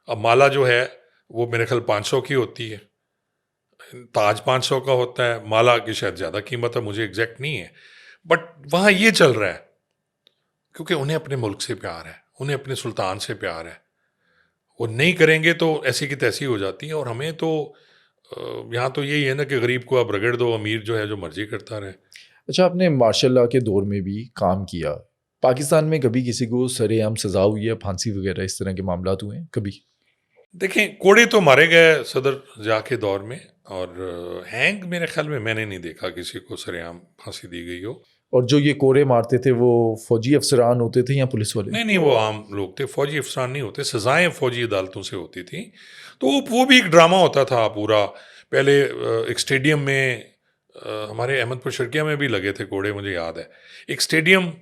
S2: अब माला जो है वो मेरे ख्याल 500 की होती है, ताज 500 का होता है, माला की शायद ज़्यादा कीमत है, मुझे एग्जैक्ट नहीं है। बट वहाँ ये चल रहा है क्योंकि उन्हें अपने मुल्क से प्यार है, उन्हें अपने सुल्तान से प्यार है। वो नहीं करेंगे तो ऐसी की तैसी हो जाती है। और हमें तो यहाँ तो यही है ना कि गरीब को आप रगड़ दो, अमीर जो है जो मर्जी करता रहे।
S1: अच्छा, आपने मार्शल लॉ के दौर में भी काम किया। पाकिस्तान में कभी किसी को सरेआम सज़ा हुई है, फांसी वगैरह इस तरह के मामलात हुए हैं कभी?
S2: देखें, कोड़े तो मारे गए सदर जा के दौर में, और हैंग मेरे ख्याल में मैंने नहीं देखा किसी को सरेआम फांसी दी गई हो।
S1: और जो ये कोरे मारते थे वो फौजी अफसरान होते थे या पुलिस वाले?
S2: नहीं नहीं, वो आम लोग थे, फौजी अफसरान नहीं होते, सजाएं फौजी अदालतों से होती थी। तो वो भी एक ड्रामा होता था पूरा। पहले एक स्टेडियम में हमारे अहमदपुर शर्किया में भी लगे थे कोड़े, मुझे याद है। एक स्टेडियम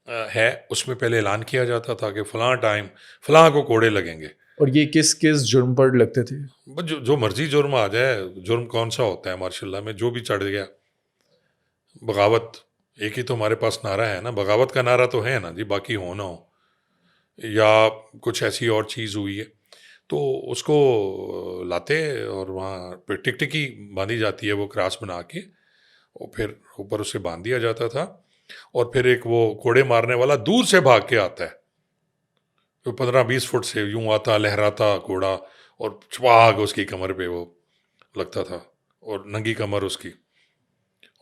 S2: है, उसमें पहले ऐलान किया जाता था कि फ़लाँ टाइम फ़लाँ को कोड़े लगेंगे।
S1: और ये किस किस जुर्म पर लगते थे?
S2: बस जो मर्जी जुर्म आ जाए, जुर्म कौन सा होता है मार्शल लॉ में, जो भी चढ़ गया। बगावत, एक ही तो हमारे पास नारा है ना, बगावत का नारा तो है ना जी, बाकी हो ना हो, या कुछ ऐसी और चीज़ हुई है तो उसको लाते और वहाँ पे टिकटिकी बांधी जाती है, वो क्रॉस बना के, और फिर ऊपर उसे बांध दिया जाता था। और फिर एक वो कोड़े मारने वाला दूर से भाग के आता है, तो 15-20 फुट से यूं आता लहराता घोड़ा, और छपाक उसकी कमर पे वो लगता था, और नंगी कमर उसकी,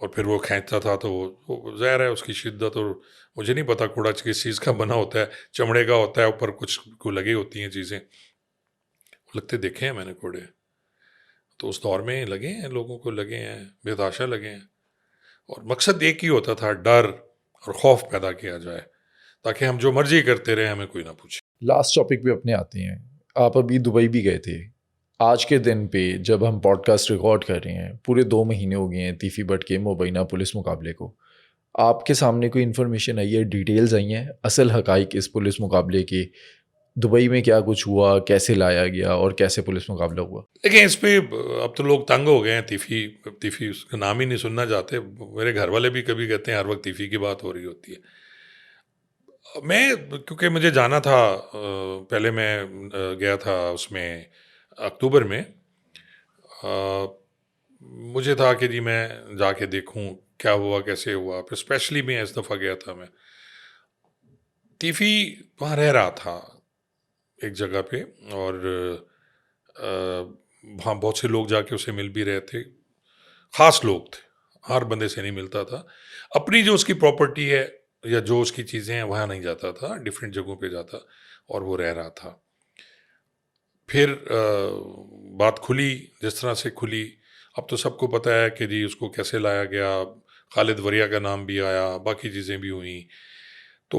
S2: और फिर वो खींचता था तो वो ज़ाहिर है उसकी शिद्दत। और मुझे नहीं पता घोड़ा किस चीज़ का बना होता है, चमड़े का होता है, ऊपर कुछ को लगी होती हैं चीज़ें, लगते देखे हैं मैंने घोड़े। तो उस दौर में लगे हैं, लोगों को लगे हैं, बेताशा लगे हैं, और मकसद एक ही होता था, डर और खौफ पैदा किया जाए ताकि हम जो मर्जी करते रहे, हमें कोई ना पूछे।
S1: लास्ट टॉपिक पे अपने आते हैं। आप अभी दुबई भी गए थे। आज के दिन पे जब हम पॉडकास्ट रिकॉर्ड कर रहे हैं, पूरे 2 महीने हो गए हैं तीफी बट के मुबैना पुलिस मुकाबले को। आपके सामने कोई इन्फॉर्मेशन आई है, डिटेल्स आई हैं, असल हकाइक इस पुलिस मुकाबले के, दुबई में क्या कुछ हुआ, कैसे लाया गया और कैसे पुलिस मुकाबला हुआ?
S2: देखिए, इस पे अब तो लोग तंग हो गए हैं, तीफी तीफी उसका नाम ही नहीं सुनना चाहते। मेरे घर वाले भी कभी कहते हैं हर वक्त तीफी की बात हो रही होती है। मैं, क्योंकि मुझे जाना था, पहले मैं गया था उसमें अक्टूबर में। मुझे था कि जी मैं जाके देखूं क्या हुआ, कैसे हुआ। फिर स्पेशली मैं इस दफ़ा गया था, मैं तीफी वहाँ रह रहा था एक जगह पे, और वहाँ बहुत से लोग जाके उसे मिल भी रहे थे, ख़ास लोग थे, हर बंदे से नहीं मिलता था। अपनी जो उसकी प्रॉपर्टी है या जो उसकी चीज़ें हैं वहाँ नहीं जाता था, डिफरेंट जगहों पे जाता, और वो रह रहा था। फिर बात खुली जिस तरह से खुली, अब तो सबको पता है कि जी उसको कैसे लाया गया, खालिद वरिया का नाम भी आया, बाकी चीज़ें भी हुई। तो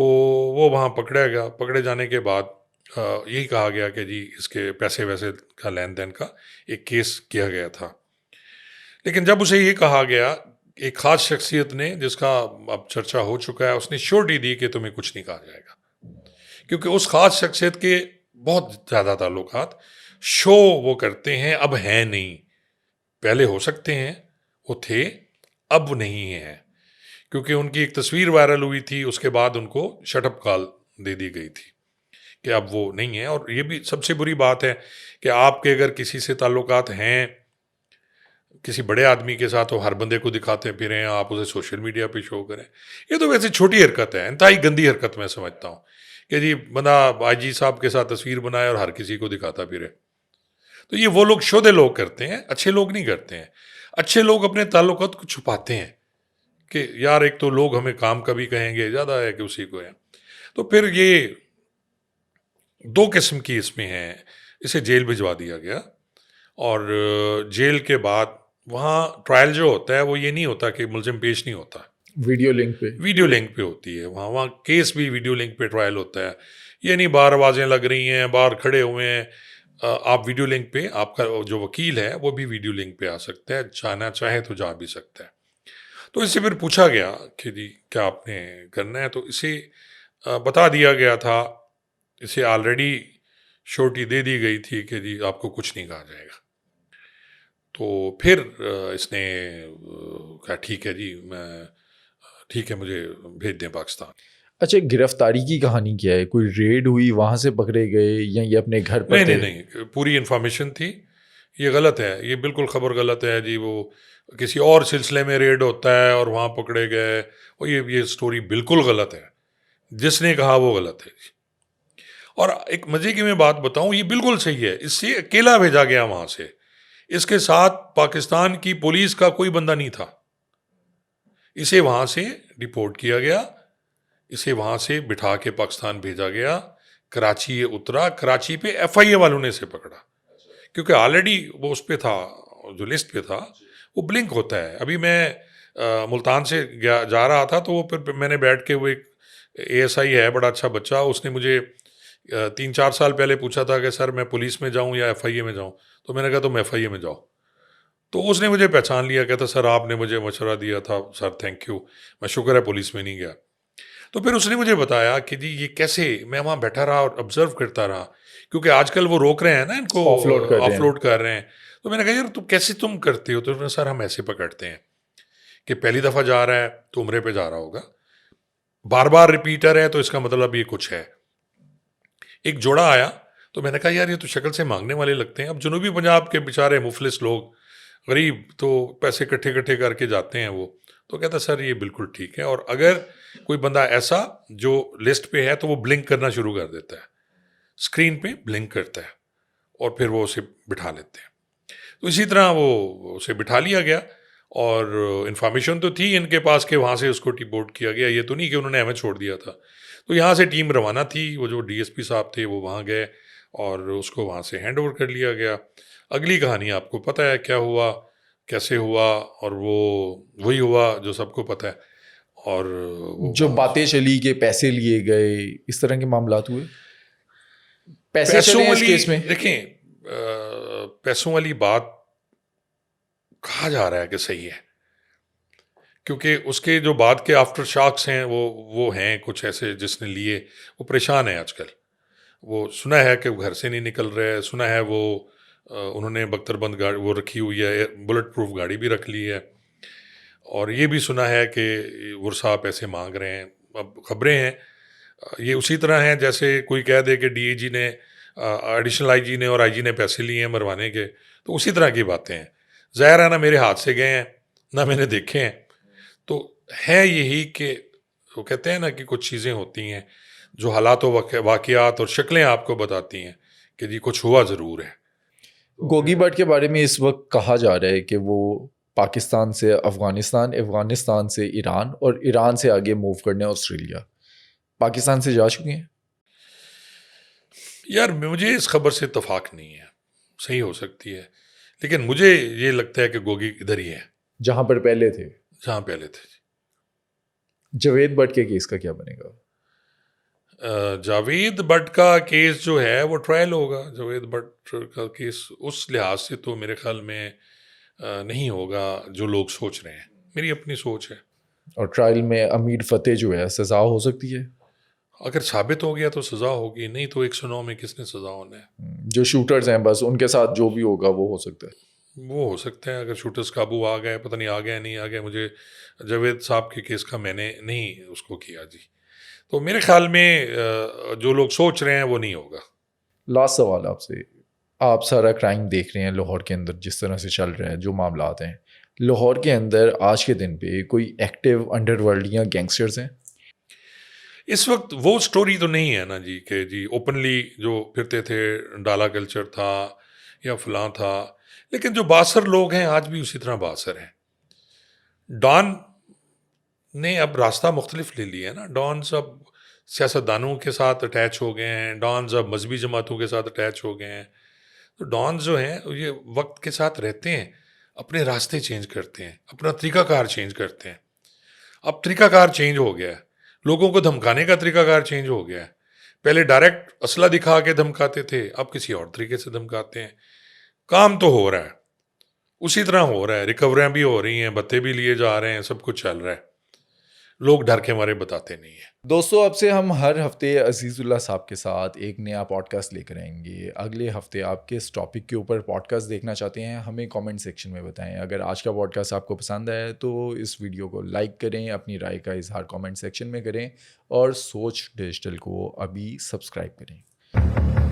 S2: वो वहाँ पकड़ा गया, पकड़े जाने के बाद यही कहा गया कि जी इसके पैसे वैसे का लेन देन का एक केस किया गया था। लेकिन जब उसे ये कहा गया, एक ख़ास शख्सियत ने, जिसका अब चर्चा हो चुका है, उसने श्योरिटी दी कि तुम्हें कुछ नहीं कहा जाएगा, क्योंकि उस ख़ास शख्सियत के बहुत ज़्यादा ताल्लुकात शो वो करते हैं, अब हैं नहीं, पहले हो सकते हैं, वो थे, अब नहीं हैं, क्योंकि उनकी एक तस्वीर वायरल हुई थी, उसके बाद उनको शटअप कॉल दे दी गई थी कि अब वो नहीं है। और ये भी सबसे बुरी बात है कि आपके अगर किसी से ताल्लुकात हैं, किसी बड़े आदमी के साथ, वो हर बंदे को दिखाते फिरें, आप उसे सोशल मीडिया पे शो करें, ये तो वैसे छोटी हरकत है, इंतहाई गंदी हरकत मैं समझता हूँ कि जी बंदा आईजी साहब के साथ तस्वीर बनाए और हर किसी को दिखाता फिरे। तो ये वो लोग शोधे लोग करते हैं, अच्छे लोग नहीं करते हैं। अच्छे लोग अपने ताल्लुकात को छुपाते हैं कि यार एक तो लोग हमें काम का भी कहेंगे, ज़्यादा है कि उसी को है। तो फिर ये दो किस्म की इसमें है, इसे जेल भिजवा दिया गया, और जेल के बाद वहाँ ट्रायल जो होता है वो ये नहीं होता कि मुलजिम पेश नहीं होता,
S1: वीडियो लिंक पे।
S2: वीडियो लिंक पे होती है। वहाँ वहाँ केस भी वीडियो लिंक पे ट्रायल होता है। ये नहीं बाहर आवाज़ें लग रही हैं, बाहर खड़े हुए हैं, आप वीडियो लिंक पे, आपका जो वकील है वो भी वीडियो लिंक पे आ सकता है, जाना चाहे तो जा भी सकता है। तो इससे फिर पूछा गया कि जी क्या आपने करना है, तो इसे बता दिया गया था, इसे ऑलरेडी श्योरिटी दे दी गई थी कि जी आपको कुछ नहीं कहा जाएगा। तो फिर इसने कहा ठीक है जी, मैं ठीक है, मुझे भेज दें पाकिस्तान।
S1: अच्छा, गिरफ्तारी की कहानी क्या है? कोई रेड हुई, वहाँ से पकड़े गए, या ये अपने घर पर
S2: नहीं
S1: थे?
S2: नहीं नहीं, पूरी इन्फॉर्मेशन थी। ये गलत है, ये बिल्कुल खबर गलत है जी। वो किसी और सिलसिले में रेड होता है और वहाँ पकड़े गए, और ये स्टोरी बिल्कुल गलत है। जिसने कहा वो गलत है जी। और एक मजे की मैं बात बताऊं, ये बिल्कुल सही है, इससे अकेला भेजा गया वहां से, इसके साथ पाकिस्तान की पुलिस का कोई बंदा नहीं था। इसे वहां से डिपोर्ट किया गया, इसे वहां से बिठा के पाकिस्तान भेजा गया। कराची ये उतरा, कराची पे एफआईए वालों ने इसे पकड़ा, क्योंकि ऑलरेडी वो उस पे था, जो लिस्ट पे था, वो ब्लिंक होता है। अभी मैं मुल्तान से जा रहा था, तो वो फिर मैंने बैठ के, वो एक एएसआई है, बड़ा अच्छा बच्चा, उसने मुझे 3-4 साल पहले पूछा था कि सर मैं पुलिस में जाऊं या एफआईए में जाऊं, तो मैंने कहा तुम एफआईए में जाओ। तो उसने मुझे पहचान लिया, कहता सर आपने मुझे मशवरा दिया था, सर थैंक यू, मैं शुक्र है पुलिस में नहीं गया। तो फिर उसने मुझे बताया कि जी ये कैसे, मैं वहाँ बैठा रहा और ऑब्जर्व करता रहा, क्योंकि आजकल वो रोक रहे हैं ना इनको,
S1: ऑफलोड कर रहे हैं।
S2: ऑफलोड कर रहे हैं। तो मैंने कहा यार तुम कैसे तुम करते हो? तो उसने, सर हम ऐसे पकड़ते हैं कि पहली दफ़ा जा रहा है तो उम्रे पे जा रहा होगा, बार बार रिपीटर है तो इसका मतलब ये कुछ है। एक जोड़ा आया, तो मैंने कहा यार ये तो शक्ल से मांगने वाले लगते हैं। अब जनूबी पंजाब के बेचारे मुफलिस लोग, गरीब, तो पैसे इकट्ठे इकट्ठे करके जाते हैं वो। तो कहता सर ये बिल्कुल ठीक है, और अगर कोई बंदा ऐसा जो लिस्ट पे है तो वो ब्लिंक करना शुरू कर देता है, स्क्रीन पे ब्लिंक करता है, और फिर वो उसे बिठा लेते हैं। तो इसी तरह वो उसे बिठा लिया गया, और इन्फॉर्मेशन तो थी इनके पास कि वहाँ से उसको डिपोर्ट किया गया, ये तो नहीं कि उन्होंने हमें छोड़ दिया था। तो यहाँ से टीम रवाना थी, वो जो डीएसपी साहब थे वो वहाँ गए और उसको वहाँ से हैंड ओवर कर लिया गया। अगली कहानी आपको पता है क्या हुआ, कैसे हुआ, और वो वही हुआ जो सबको पता है। और वो
S1: जो बातें चली कि पैसे लिए गए, इस तरह के मामलात हुए, पैसे
S2: पैसों
S1: चले हैं इस
S2: वाली,
S1: केस में।
S2: देखें, पैसों वाली बात कहा जा रहा है कि सही है, क्योंकि उसके जो बाद के आफ्टर शॉक्स हैं वो हैं कुछ ऐसे, जिसने लिए वो परेशान है आजकल। वो सुना है कि वो घर से नहीं निकल रहे, सुना है वो उन्होंने बख्तरबंद गाड़ी वो रखी हुई है, बुलेट प्रूफ गाड़ी भी रख ली है, और ये भी सुना है कि गुरसा पैसे मांग रहे हैं। अब खबरें हैं, ये उसी तरह हैं जैसे कोई कह दे कि डीएजी ने, एडिशनल आईजी ने और आईजी ने पैसे लिए हैं मरवाने के, तो उसी तरह की बातें हैं। ज़ाहिर है ना मेरे हाथ से गए हैं, ना मैंने देखे हैं, तो है यही कि वो कहते हैं ना कि कुछ चीज़ें होती हैं जो हालात वाक़यात और शक्लें आपको बताती हैं कि जी कुछ हुआ ज़रूर है।
S1: गोगी भट्ट के बारे में इस वक्त कहा जा रहा है कि वो पाकिस्तान से अफ़गानिस्तान, अफ़गानिस्तान से ईरान और ईरान से आगे मूव करने ऑस्ट्रेलिया, पाकिस्तान से जा चुके हैं।
S2: यार मुझे इस खबर से इत्तेफाक नहीं है, सही हो सकती है, लेकिन मुझे ये लगता है कि गोगी इधर ही है
S1: जहाँ पर पहले थे।
S2: जहाँ पहले थे।
S1: जावेद भट्ट के केस का क्या बनेगा?
S2: जावेद भट्ट का केस जो है वो ट्रायल होगा। जावेद भट्ट का केस उस लिहाज से तो मेरे ख्याल में नहीं होगा जो लोग सोच रहे हैं। मेरी अपनी सोच है।
S1: और ट्रायल में अमीर फतेह जो है सज़ा हो सकती है?
S2: अगर साबित हो गया तो सज़ा होगी, नहीं तो 109 में किसने सज़ा होना है।
S1: जो शूटर्स हैं बस उनके साथ जो भी होगा वो हो सकता है।
S2: वो हो सकता है, अगर शूटर्स काबू आ गए, पता नहीं आ गया नहीं आ गया, मुझे जावेद साहब के केस का मैंने नहीं उसको किया जी। तो मेरे ख्याल में जो लोग सोच रहे हैं वो नहीं होगा।
S1: लास्ट सवाल आपसे, आप सारा क्राइम देख रहे हैं लाहौर के अंदर जिस तरह से चल रहा है, जो मामलात हैं लाहौर के अंदर आज के दिन पे कोई एक्टिव अंडरवर्ल्ड या गैंगस्टर्स हैं?
S2: इस वक्त वो स्टोरी तो नहीं है ना जी कि जी ओपनली जो फिरते थे, डाला कल्चर था या फलां था, लेकिन जो बासर लोग हैं आज भी उसी तरह बासर हैं। डॉन ने अब रास्ता मुख्तलिफ ले लिया है ना। डॉन्स अब सियासतदानों के साथ अटैच हो गए हैं, डॉन्स अब मजहबी जमातों के साथ अटैच हो गए हैं। तो डॉन्स जो हैं ये वक्त के साथ रहते हैं, अपने रास्ते चेंज करते हैं, अपना तरीकाकार चेंज करते हैं। अब तरीकाकार चेंज हो गया है, लोगों को धमकाने का तरीकाकार चेंज हो गया है। पहले डायरेक्ट असला दिखा के धमकाते थे, अब किसी और तरीके से धमकाते हैं। काम तो हो रहा है, उसी तरह हो रहा है, रिकवरियाँ भी हो रही हैं, भत्ते भी लिए जा रहे हैं, सब कुछ चल रहा है। लोग डर के मारे बताते नहीं हैं।
S1: दोस्तों अब से हम हर हफ्ते अजीज़ुल्लाह साहब के साथ एक नया पॉडकास्ट लेकर आएंगे। अगले हफ्ते आप किस टॉपिक के ऊपर पॉडकास्ट देखना चाहते हैं हमें कमेंट सेक्शन में बताएं। अगर आज का पॉडकास्ट आपको पसंद आया तो इस वीडियो को लाइक करें, अपनी राय का इजहार कमेंट सेक्शन में करें और सोच डिजिटल को अभी सब्सक्राइब करें।